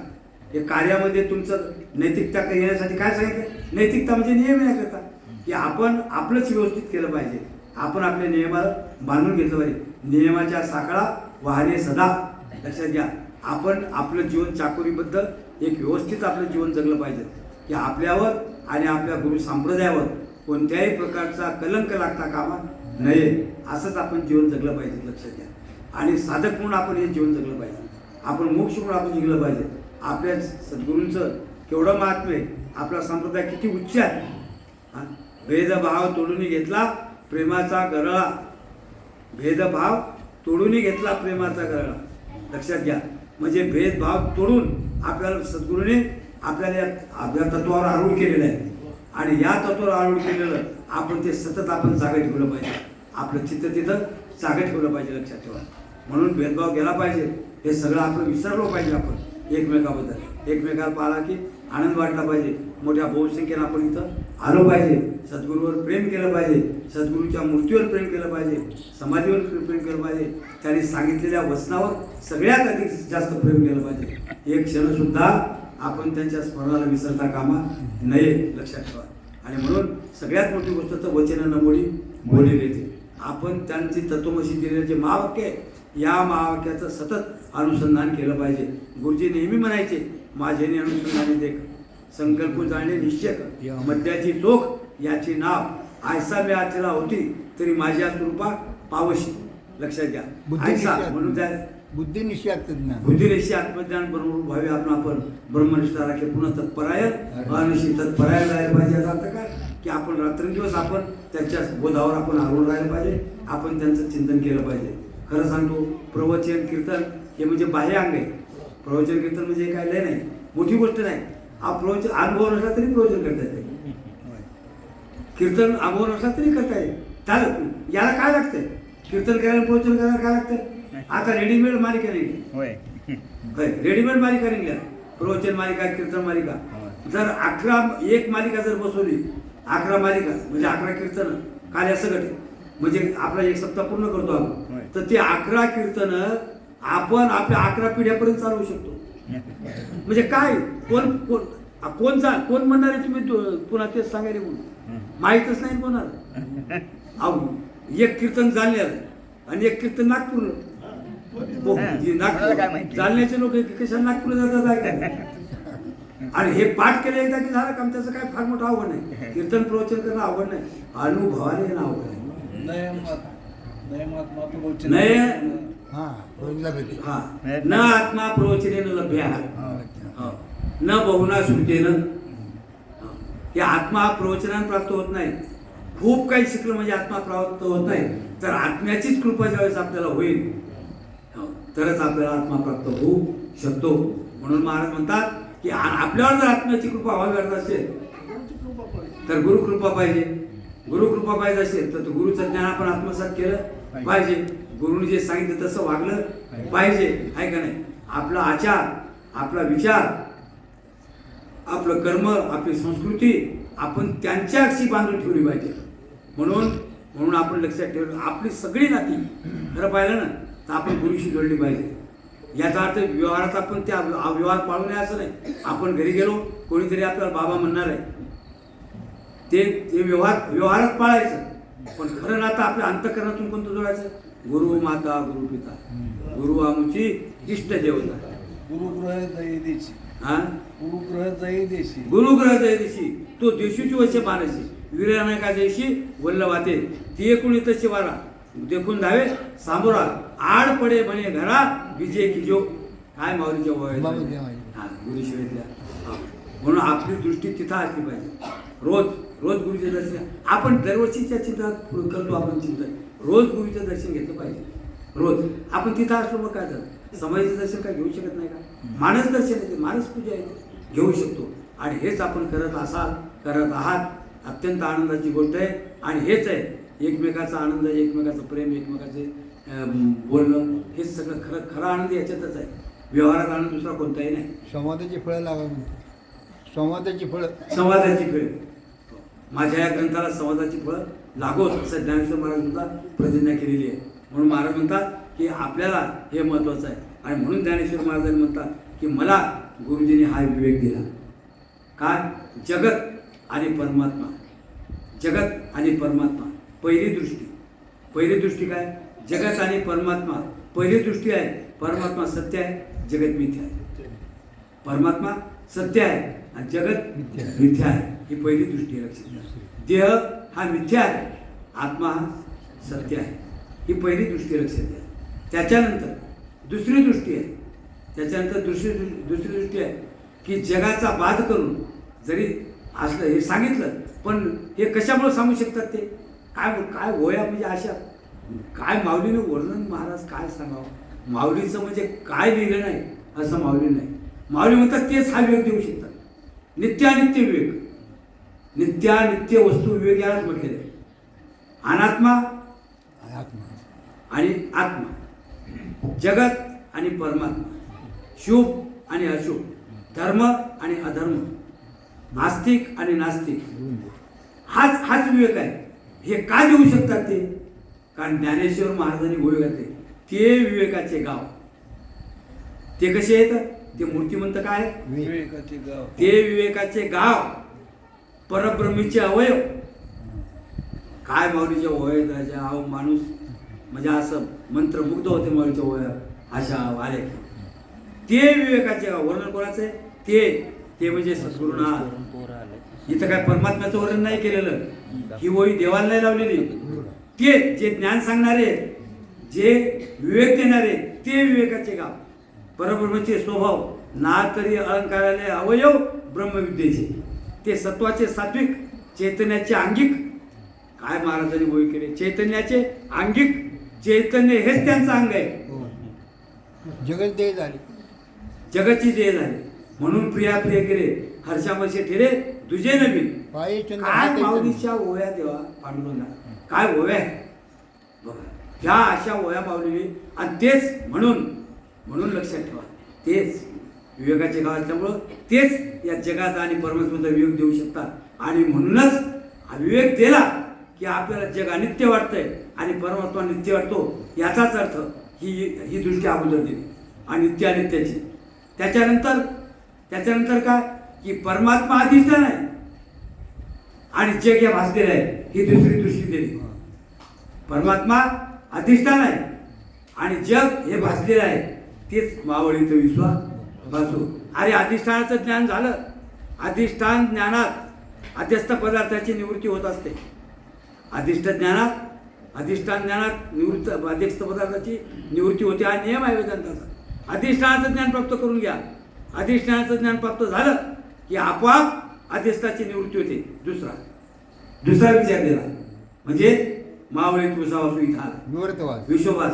Speaker 1: हे कार्यामध्ये तुमचं नैतिकता येण्यासाठी काय सांगितलं? नैतिकता म्हणजे नियम येण्याकरता की आपण आपलंच व्यवस्थित केलं पाहिजे. आपण आपल्या नियमाला बांधून घेतलं पाहिजे. नियमाच्या साखळा वाहने सदा. लक्षात घ्या, आपण आपलं जीवन चाकोरीबद्ध एक व्यवस्थित आपलं जीवन जगलं पाहिजे की आपल्यावर आणि आपल्या गुरु संप्रदायावर कोणत्याही प्रकारचा कलंक लागता कामा नये, असंच आपण जीवन जगलं पाहिजे. लक्षात घ्या, आणि साधक म्हणून आपण हे जीवन जगलं पाहिजे. आपण मोक्ष म्हणून आपण जिंकलं पाहिजे. आपल्या सद्गुरूंचं केवढं महात्म्य आहे, आपला संप्रदाय किती उच्च आहे. हा? भेदभाव तोडून घेतला प्रेमाचा गरळा. भेदभाव तोडून घेतला प्रेमाचा गरळा. लक्षात घ्या, म्हणजे भेदभाव तोडून आपल्याला सद्गुरूने आपल्याला या तत्वावर आरूढ केलेलं आहे. आणि या तत्वावर आरूढ केलेलं आपण ते सतत आपण जागा ठेवलं पाहिजे. आपलं चित्त तिथं जागा ठेवलं पाहिजे. लक्षात ठेवा, म्हणून भेदभाव गेला पाहिजे. हे सगळं आपण विसरलो पाहिजे. आपण एकमेकाबद्दल एकमेकाला पाहिला की आनंद वाटला पाहिजे. मोठ्या बहुसंख्येनं आपण इथं आलो पाहिजे. सद्गुरूवर प्रेम केलं पाहिजे. सद्गुरूच्या मूर्तीवर प्रेम केलं पाहिजे. समाधीवर प्रेम केलं पाहिजे. त्यांनी सांगितलेल्या वचनावर सगळ्यात अधिक जास्त प्रेम केलं पाहिजे. एक क्षणसुद्धा आपण त्यांच्या स्मरणाला विसरता कामा नये. लक्षात ठेवा. आणि म्हणून सगळ्यात मोठी गोष्ट तर वचन न बोली देते. आपण त्यांची तत्वमसी दिलेले जे महावाक्य आहे, या महावाक्याचं सतत अनुसंधान केलं पाहिजे. गुरुजी नेहमी म्हणायचे, माझेने अनुसंधाने देख, संकल्प जाणे निश्चय कर, मध्याची चोख याची नाव, आयसा मी आचला होती तरी माझ्या स्वरूपा पावशी. लक्षात घ्या, आयसा म्हणून त्या
Speaker 2: बुद्धिनिशी आत्मज्ञान,
Speaker 1: बुद्धिनिशी आत्मज्ञान बरोबर भावी आपण ब्रह्मनिष्ठा राखे. पुन्हा तत्परायण अनिशी तत्परायण राहायला पाहिजे. याचा अर्थ काय की आपण रात्रंदिवस आपण त्यांच्या बोधावर आपण आरूढ राहायला पाहिजे. आपण त्यांचं चिंतन केलं पाहिजे. खरं सांगतो, प्रवचन कीर्तन हे म्हणजे बाह्य अंग आहे. प्रवचन कीर्तन म्हणजे काय लय नाही, मोठी गोष्ट नाही. हा प्रवचन अनुभव नसला तरी प्रवचन करता येते. कीर्तन अनुभव नसला तरी करता येईल. त्याला याला काय लागतंय, कीर्तन करायला प्रवचन करायला काय लागतंय. आता रेडीमेड मालिका नाही, रेडीमेड मालिका निघल्या. प्रवचन मालिका, कीर्तन मालिका. जर 11 एक मालिका जर बसवली, 11 मालिका म्हणजे 11 कीर्तन काय असं घटे, म्हणजे आपला एक सप्ताह पूर्ण करतो आपण, तर ते 11 कीर्तन आपण आपल्या 11 पिढ्यापर्यंत चालवू शकतो. म्हणजे काय, कोण म्हणणार आहे तुम्ही पुन्हा तेच सांगायला म्हणून माहीतच नाही कोणाला. अहो, एक कीर्तन जालन्यात आणि एक कीर्तन नागपूरला. जालन्याचे लोक कशा नागपूरला जातात आणि हे पाठ केलं एकदा की झालं काम. त्याचं काय फार मोठं अवघड नाही. कीर्तन प्रवचन करणं अवघड नाही, अनुभवाने येणं अवघड आहे. न आत्मा प्रवचनेन लभ्य, न बहुना श्रुतेन. हे आत्मा प्रवचनाने प्राप्त होत नाही. खूप काही शिकलं म्हणजे आत्मा प्राप्त होत नाही. तर आत्म्याचीच कृपा ज्यावेळेस आपल्याला होईल तरच आपल्याला आत्मा प्राप्त होऊ शकतो. म्हणून महाराज म्हणतात की आपल्यावर जर आत्म्याची कृपा व्हावी असेल तर गुरुकृपा पाहिजे. गुरुकृपा पाहिजे असेल तर गुरुचं ज्ञान आपण आत्मसात केलं पाहिजे. गुरुने जे सांगितलं तसं वागलं पाहिजे, आहे का नाही. आपला आचार, आपला विचार, आपलं कर्म, आपली संस्कृती आपण त्यांच्या अक्षी बांधून ठेवली पाहिजे. म्हणून आपण लक्षात ठेवलं, आपली सगळी नाती खरं पाहिलं ना तर आपण गुरुशी जोडली पाहिजे. याचा अर्थ व्यवहारात आपण त्या व्यवहार पाळू नये असं नाही. आपण घरी गेलो, कोणीतरी आपल्याला बाबा म्हणणार आहे, ते व्यवहारात पाळायचं. पण खरं नातं आपल्या अंतःकरणातून कोणतं जोडायचं. गुरु माता, गुरु पिता, गुरु आमची इष्ट देवता.
Speaker 3: गुरुग्रह जयदेशी,
Speaker 1: हा,
Speaker 3: गुरुग्रह जयदेशी,
Speaker 1: गुरुग्रह जयदेशी. तो देशीची वशे मारायची. वीरानायका देशी वल्लवाते ती एकूण तशी वारा देखून धावे सामोरा, आड पडे म्हणे घरा विजय की जो. काय माऊलीच्या गुरुशिवायतल्या. म्हणून आपली दृष्टी तिथं असली पाहिजे. रोज गुरुचे दर्शन आपण दरवर्षीच्या चिंतनात करतो. आपण चिंतन रोज गुरुचं दर्शन घेतलं पाहिजे. रोज आपण तिथं असलो मग काय झालं, समाजाचं दर्शन काय घेऊ शकत नाही का. मानस दर्शन येते, मानस पूजा येते, घेऊ शकतो. आणि हेच आपण करत आहात. अत्यंत आनंदाची गोष्ट आहे. आणि हेच आहे एकमेकाचा आनंद, एकमेकाचं प्रेम, एकमेकाचे बोलणं, हेच सगळं खरा आनंद याच्यातच आहे. व्यवहारात आनंद दुसरा कोणताही नाही.
Speaker 2: संवादाची फळं लागा म्हणते. संवादाची
Speaker 1: फळं. माझ्या या ग्रंथाला संवादाची फळं लागोच असं ज्ञानेश्वर महाराज सुद्धा प्रतिज्ञा केलेली आहे. म्हणून महाराज म्हणतात की आपल्याला हे महत्त्वाचं आहे. आणि म्हणून ज्ञानेश्वर महाराजांनी म्हणतात की मला गुरुजींनी हा विवेक दिला. काय, जगत आणि परमात्मा, जगत आणि परमात्मा. पहिली दृष्टी पहिली दृष्टी काय? जगत आणि परमात्मा. पहिली दृष्टी आहे परमात्मा सत्य आहे, जगत मिथ्या आहे. परमात्मा सत्य आहे आणि जगत मिथ्या आहे. ही पहिली दृष्टी आहे, लक्षात घ्या. देह हा मिथ्या आहे, आत्मा हा सत्य आहे. ही पहिली दृष्टी लक्षात घ्या. त्याच्यानंतर दुसरी दृष्टी आहे. त्याच्यानंतर दुसरी दृष्टी आहे की जगाचा बाध करून जरी असलं हे सांगितलं, पण हे कशामुळे सांगू शकतात ते? काय काय होया म्हणजे अशा काय माऊलीनं वर्णन महाराज काय सांगावं. माऊलीचं म्हणजे काय लिहिलं नाही असं माऊली नाही. माऊली म्हणतात तेच हा विवेक देऊ शकतात. नित्यानित्य विवेक, नित्यानित्य वस्तू विवेक यालाच म्हटलेलं आहे. अनात्मा
Speaker 2: आत्मा
Speaker 1: आणि आत्मा, जगत आणि परमात्मा, शुभ आणि अशुभ, धर्म आणि अधर्म, आस्तिक आणि नास्तिक, हाच विवेक आहे. हे का देऊ शकतात ते? कारण ज्ञानेश्वर महाराजांनी गोळी घातले ते विवेकाचे गाव. ते कसे आहेत? ते मूर्तिमंत काय?
Speaker 3: विवेकाचे गाव.
Speaker 1: ते विवेकाचे गाव, परब्रह्मीचे अवयव. काय माऊलीच्या ओव्यात राजा अहो माणूस म्हणजे असं मंत्रमुग्ध होते माऊलीच्या ओव्यात अशा आले. ते विवेकाचे गाव. वर्णन कोणाचं आहे? ते म्हणजे सद्गुरुनाथ. इथं काय परमात्म्याचं वर्णन नाही केलेलं, ही ओळी देवाला नाही लावलेली. ते जे ज्ञान सांगणारे, जे विवेक देणारे, ते विवेकाचे गाव. परब्रह्मचे स्वभाव ना तरी अलंकाराले अवयव ब्रह्मविद्येचे. ते सत्वाचे सात्विक, चैतन्याचे अंगिक. काय महाराजांनी गोळी केले? चैतन्याचे अंगिक. चैतन्य हेच त्यांचं अंग आहे.
Speaker 2: जगत देह झाले.
Speaker 1: जगतची देह झाली म्हणून प्रिया प्रिय केले, हर्षामर्षे ठेरे तुझे नवीन.
Speaker 2: पायी चंद्र
Speaker 1: काय
Speaker 2: हाती
Speaker 1: माऊलीच्या ओव्या देवा पांडुरंगा, काय ओव्या आहे बघा. ह्या अशा ओव्या माऊली. आणि तेच म्हणून लक्षात ठेवा, तेच विवेकाचे गाव असल्यामुळं तेच या जगात आणि परमात्म्याचा विवेक देऊ शकतात. आणि म्हणूनच हा विवेक दिला की आपल्याला जग अनित्य वाटतंय आणि परमात्मा नित्य वाटतो. याचाच अर्थ ही दृष्टी अगोदर दिली आणि नित्य अनित्याची. त्याच्यानंतर काय की परमात्मा अधिष्ठान आहे आणि जग या भासलेलं आहे. ही दुसरी दृष्टी दिली. परमात्मा अधिष्ठान आहे आणि जग हे भासलेलं आहे. तेच मावळीचं विश्वास भासू. अरे अधिष्ठानाचं ज्ञान झालं. अधिष्ठान ज्ञानात अध्यस्थ पदार्थाची निवृत्ती होत असते. अधिष्ठान ज्ञानात निवृत्त अध्यस्थ पदार्थाची निवृत्ती होते. हा नियम आहे वेदांताचा. अधिष्ठानाचं ज्ञान प्राप्त करून घ्या. अधिष्ठानाचं ज्ञान प्राप्त झालं की आपोआप अधिष्ठाची निवृत्ती होते. दुसरा विचार दिला म्हणजे मावळी तुळसावासू इथं आला.
Speaker 2: निवर्तवाद
Speaker 1: विश्ववास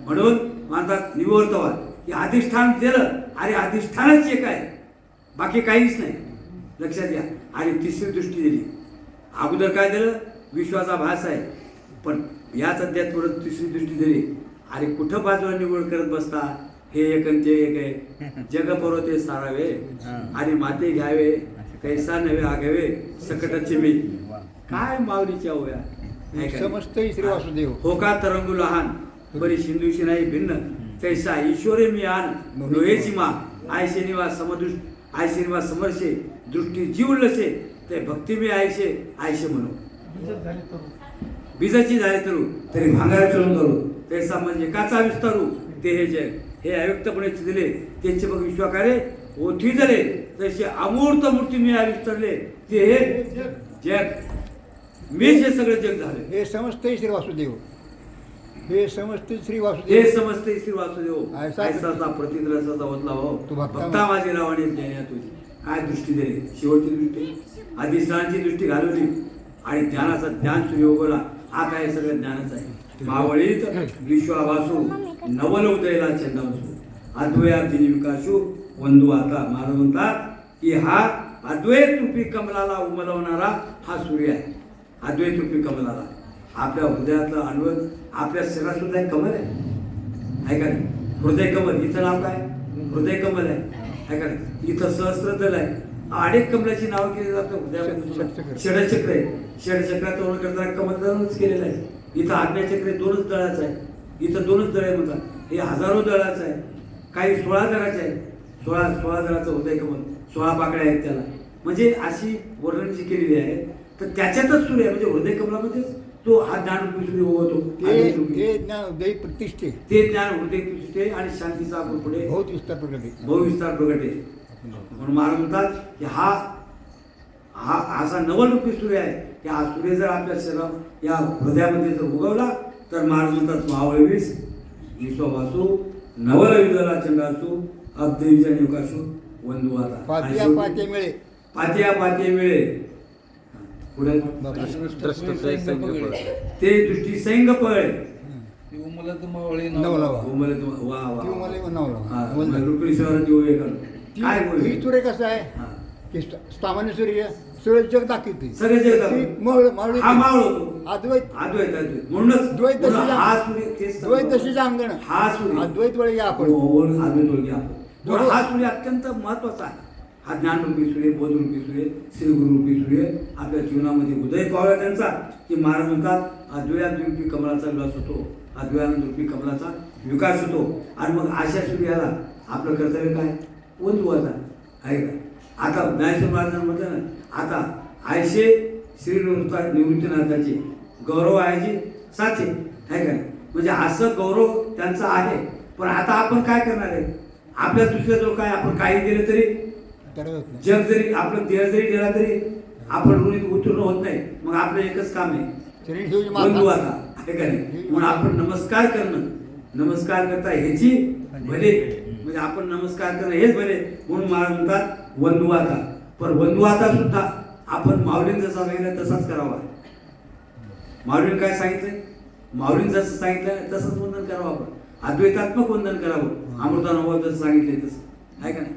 Speaker 1: म्हणून म्हणतात निवर्तवाद. की अधिष्ठान दिलं. अरे अधिष्ठानच एक आहे, बाकी काहीच नाही. लक्षात घ्या. आणि तिसरी दृष्टी दिली. अगोदर काय दिलं? विश्वाचा भास आहे. पण याच अध्यात थोडं तिसरी दृष्टी दिली. अरे कुठं बाजूला निवड करत बसता? हे एक आणि ते एक आहे. जग पर्वते सारावे आणि माते घ्यावे, कैसा नव्हे आगावे सकटाचे मी. काय माऊलीच्या ओव्या
Speaker 2: समस्त श्री वासुदेव.
Speaker 1: हो का तरंगू लहान बरी सिंधूशी नाही भिन्न, कैसा ईश्वरे मी आन लोहेची मा. आयशे निवास समर्षे दृष्टी जीव लसे, ते भक्ती मी आयशे म्हणू. बीजाची झाले तरू तरी भांगार चढून करू, कैसा म्हणजे काचा विस्तारू ते हे जग. हे अव्यक्तपणे दिले त्याचे बघ विश्वाकारे ओठी झाले, तसे अमूर्त मूर्ती मी विस्तारले ते हे जग. मीच हे सगळं जग झालं.
Speaker 2: हे समस्त श्री वासुदेव. हे समस्त श्री
Speaker 1: हे
Speaker 2: वासुदेव.
Speaker 1: समजते श्री वासुदेव. ऐसाचा प्रतिद्रसाचा ओतला भाऊ
Speaker 2: तू
Speaker 1: भक्ता माझी रावणी ज्ञाना तुझी. काय दृष्टी दिली? शेवटची दृष्टी अधिष्ठानाची दृष्टी घालवली आणि ज्ञान सूर्य उगवला. हा काय सगळं ज्ञानच आहे. मावळीत विश्वावासू नवल उदयला चंदावसू अद्वयार्थिनी विकासू वंदू. आता महाराज म्हणतात की हा अद्वैत रूपी कमलाला उमलवणारा हा सूर्य आहे. अद्वैत रूपी कमलाला आपल्या हृदयातलं अनवत, आपल्या शरीरात सुद्धा एक कमल आहे का नाही? हृदय कमल. इथं नाव काय? हृदय कमल आहे का नाही? इथं सहस्त्रदल आहे. अनेक कमलाची नावं केली जातात हृदयामध्ये. षडचक्र आहे. षडचक्राचं वर्णन करताना कमलदानच केलेलं आहे. इथं आज्ञाचक्र 2च दळाचं आहे. इथं 2च दळे म्हणतात. हे हजारो दळाचं आहे. काही 16 दळाचे आहे. 16 दळाचं हृदय कमल. 16 पाकड्या आहेत त्याला. म्हणजे अशी वर्णन जी केलेली आहे. तर त्याच्यातच सूर्य आहे म्हणजे हृदय कमलामध्ये तो हा ज्ञानरूपी सूर्य उगवतो.
Speaker 2: ते ज्ञान दैव प्रतिष्ठे
Speaker 1: ते ज्ञान हृदय प्रतिष्ठे आणि शांतीचा आपण पुढे
Speaker 2: बहुत विस्तार प्रगटे
Speaker 1: बहुविस्तार प्रगट आहे. म्हणून महाराज म्हणतात की हा हा असा नवलरूपी सूर्य आहे की हा सूर्य जर आपल्या शरीरात या हृदयामध्ये जर उगवला तर महाराज म्हणतात मावळवीस विश्ववासू नवल विदला चंडासू अब्देवीच्या निवकासू वंदू आता.
Speaker 2: पातिया पाते मिळे
Speaker 1: पातिया पाते मिळे पुढे ते दृष्टी सैंग पळे
Speaker 3: उमलत मावळे
Speaker 2: नवलावा
Speaker 1: वा वा
Speaker 2: ती मला
Speaker 1: हा,
Speaker 2: नवला
Speaker 1: रुक्मिणीश्वराची ओवी करणं. काय
Speaker 2: ही
Speaker 1: बोल
Speaker 2: सूर्य कसं आहे
Speaker 1: हा.
Speaker 2: की सामान्य सूर्य जग दाखवते
Speaker 1: सगळे जे येतात.
Speaker 2: ती मावळ
Speaker 1: हा मावळ होतो
Speaker 2: अद्वैत
Speaker 1: अद्वैत अद्वैत म्हणूनच
Speaker 2: द्वैत
Speaker 1: म्हणून
Speaker 2: दशेला-
Speaker 1: हा सूर्य तेच
Speaker 2: द्वैत दशीचं अंगण
Speaker 1: हा सूर्य
Speaker 2: अद्वैत वेळी आपण
Speaker 1: अद्वैत ओळखी आपण. म्हणून हा सूर्य अत्यंत महत्वाचा आहे. हा ज्ञानरूपी सूर्य बोधरूपी सूर्य श्रीगुरुरूपी सूर्य आपल्या जीवनामध्ये उदय पावला त्यांचा की महाराज म्हणतात अद्वैयारूपी कमलाचा विकास होतो. अद्वैयारूपी कमलाचा विकास होतो. आणि मग अशा सूर्याला आपलं कर्तव्य काय वंदुवाचा आहे का. आता ज्ञानेश्वर महाराजांना म्हटलं ना आता आयशे श्री निवृत्तीनाथाचे गौरव आहे साचे आहे का नाही. म्हणजे असं गौरव त्यांचा आहे. पण आता आपण काय करणार आहे आपल्या दुसऱ्या जो काय आपण काही दिलं तरी जग जरी आपलं देह जरी गेला तरी आपण ऋणीत उत्तीर्ण होत नाही. मग आपलं एकच काम आहे बंधू आता आहे का नाही. म्हणून आपण नमस्कार करणं नमस्कार करता ह्याची भले म्हणजे आपण नमस्कार करणं हेच भले. म्हणून महाराज म्हणतात वंदुवाता. पण वंदुवाता सुद्धा आपण माऊलीन जसा वेगळा तसाच करावा. माऊलीने काय सांगितलंय माऊलीने जसं सांगितलं तसंच वंदन करावं. आपण अद्वैतात्मक वंदन करावं. अमृतानुभव जसं सांगितलंय तसं आहे का नाही.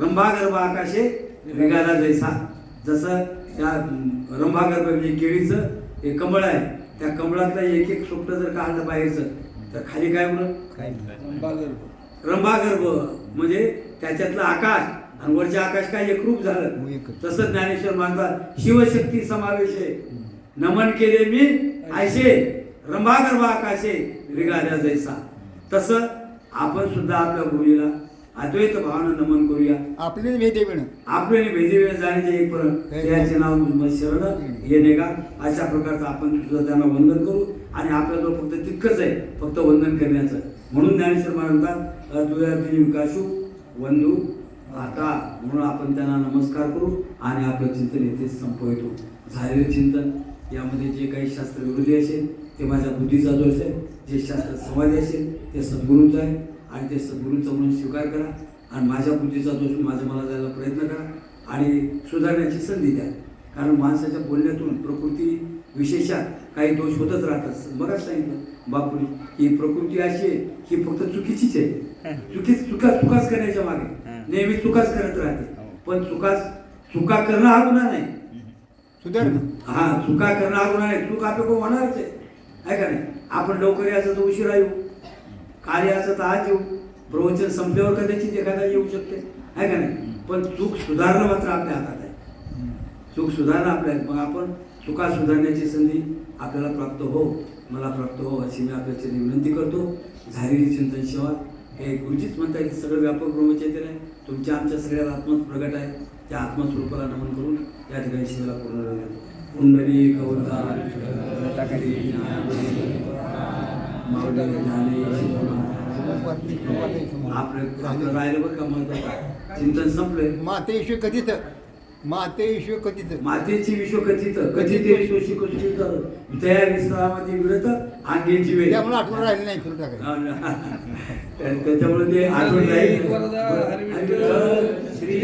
Speaker 1: रंभागर्भ आकाशे रिगाला जैसा जसं त्या रंभागर्भ म्हणजे केळीचं हे कमळ आहे त्या कमळातलं एक एक सोपटं जर काढलं बाहेरचं तर खाली काय म्हणून रंभागर्भ म्हणजे त्याच्यातलं आकाश आणि वरचे आकाश काय एकरूप झालं. तसं ज्ञानेश्वर मानतात शिवशक्ती समावेश आहे. नमन केले मी आयशे रंभागर्भ आकाशे रिगाल्या जैसा. तसं आपण सुद्धा आपल्या गुरुजीला अद्वैत भावानं नमन करूया.
Speaker 2: आपले भेदे वेळ
Speaker 1: आपले भेदे वेळ जाण्याचे एक पर्यंत त्याचे नाव शरण येणे का अशा प्रकारचं आपण सुद्धा त्यांना वंदन करू. आणि आपल्याजवळ फक्त तितकंच आहे फक्त वंदन करण्याचं. म्हणून ज्ञानेश्वर म्हणतात अद्वैत विकासू वंदू आता. म्हणून आपण त्यांना नमस्कार करू आणि आपलं चिंतन येथेच संपवतो. झालेलं चिंतन यामध्ये जे काही शास्त्र विरोधी असेल ते माझ्या बुद्धीचा दोष आहे. जे शास्त्र समाधी असेल ते सद्गुरूंचं आहे आणि ते सद्गुरूंचा म्हणून स्वीकार करा. आणि माझ्या बुद्धीचा दोष माझ्या मला जायला प्रयत्न करा आणि सुधारण्याची संधी द्या. कारण माणसाच्या बोलण्यातून प्रकृती विशेषात काही दोष होतच राहतात. मगच सांगितलं बापूंनी ही प्रकृती अशी आहे की फक्त चुकीचीच आहे. चुकाच करण्याच्या मागे नेहमी चुकाच करत राहते. पण चुका करणं हा गुन्हा नाही.
Speaker 2: सुधारणं
Speaker 1: हा चुका करणं हा गुन्हा नाही. चूक आपल्याकडून होणारच आहे का नाही. आपण लवकर याचं तर उशिरा येऊ कार्याचं तर आज येऊ. प्रवचन संपल्यावर कदाचित एखादा येऊ शकते आहे का नाही. पण चूक सुधारणं मात्र आपल्या हातात आहे. चूक सुधारणं आपल्या मग आपण चुका सुधारण्याची संधी आपल्याला प्राप्त हो मला प्राप्त हो अशी मी आपल्याची विनंती करतो. झालेली चिंतन सेवा हे गुरुजीच म्हणतात की सगळं व्यापक ब्रह्मचैतन्य आहे. तुमच्या आमच्या सगळ्याला आत्मच प्रगट आहे. त्या आत्मस्वरूपाला नमन करून या ठिकाणी शिवाला पूर्ण कुंडली कवता आपलं राहिलं बरं का म्हणतात चिंतन संपलंय.
Speaker 2: मातेश्वर कथित मातेश्वर कथित
Speaker 1: मातेची विश्वकथित कथित विश्वशिकथित त्या विस्तारामध्ये विरत अंगेची वेळ
Speaker 2: त्यामुळे आठवण राहिली नाही करून टाकायचं.
Speaker 1: त्याच्यामुळे ते आठवण राहील.
Speaker 3: वरदा हरिविठ्ठल
Speaker 1: श्री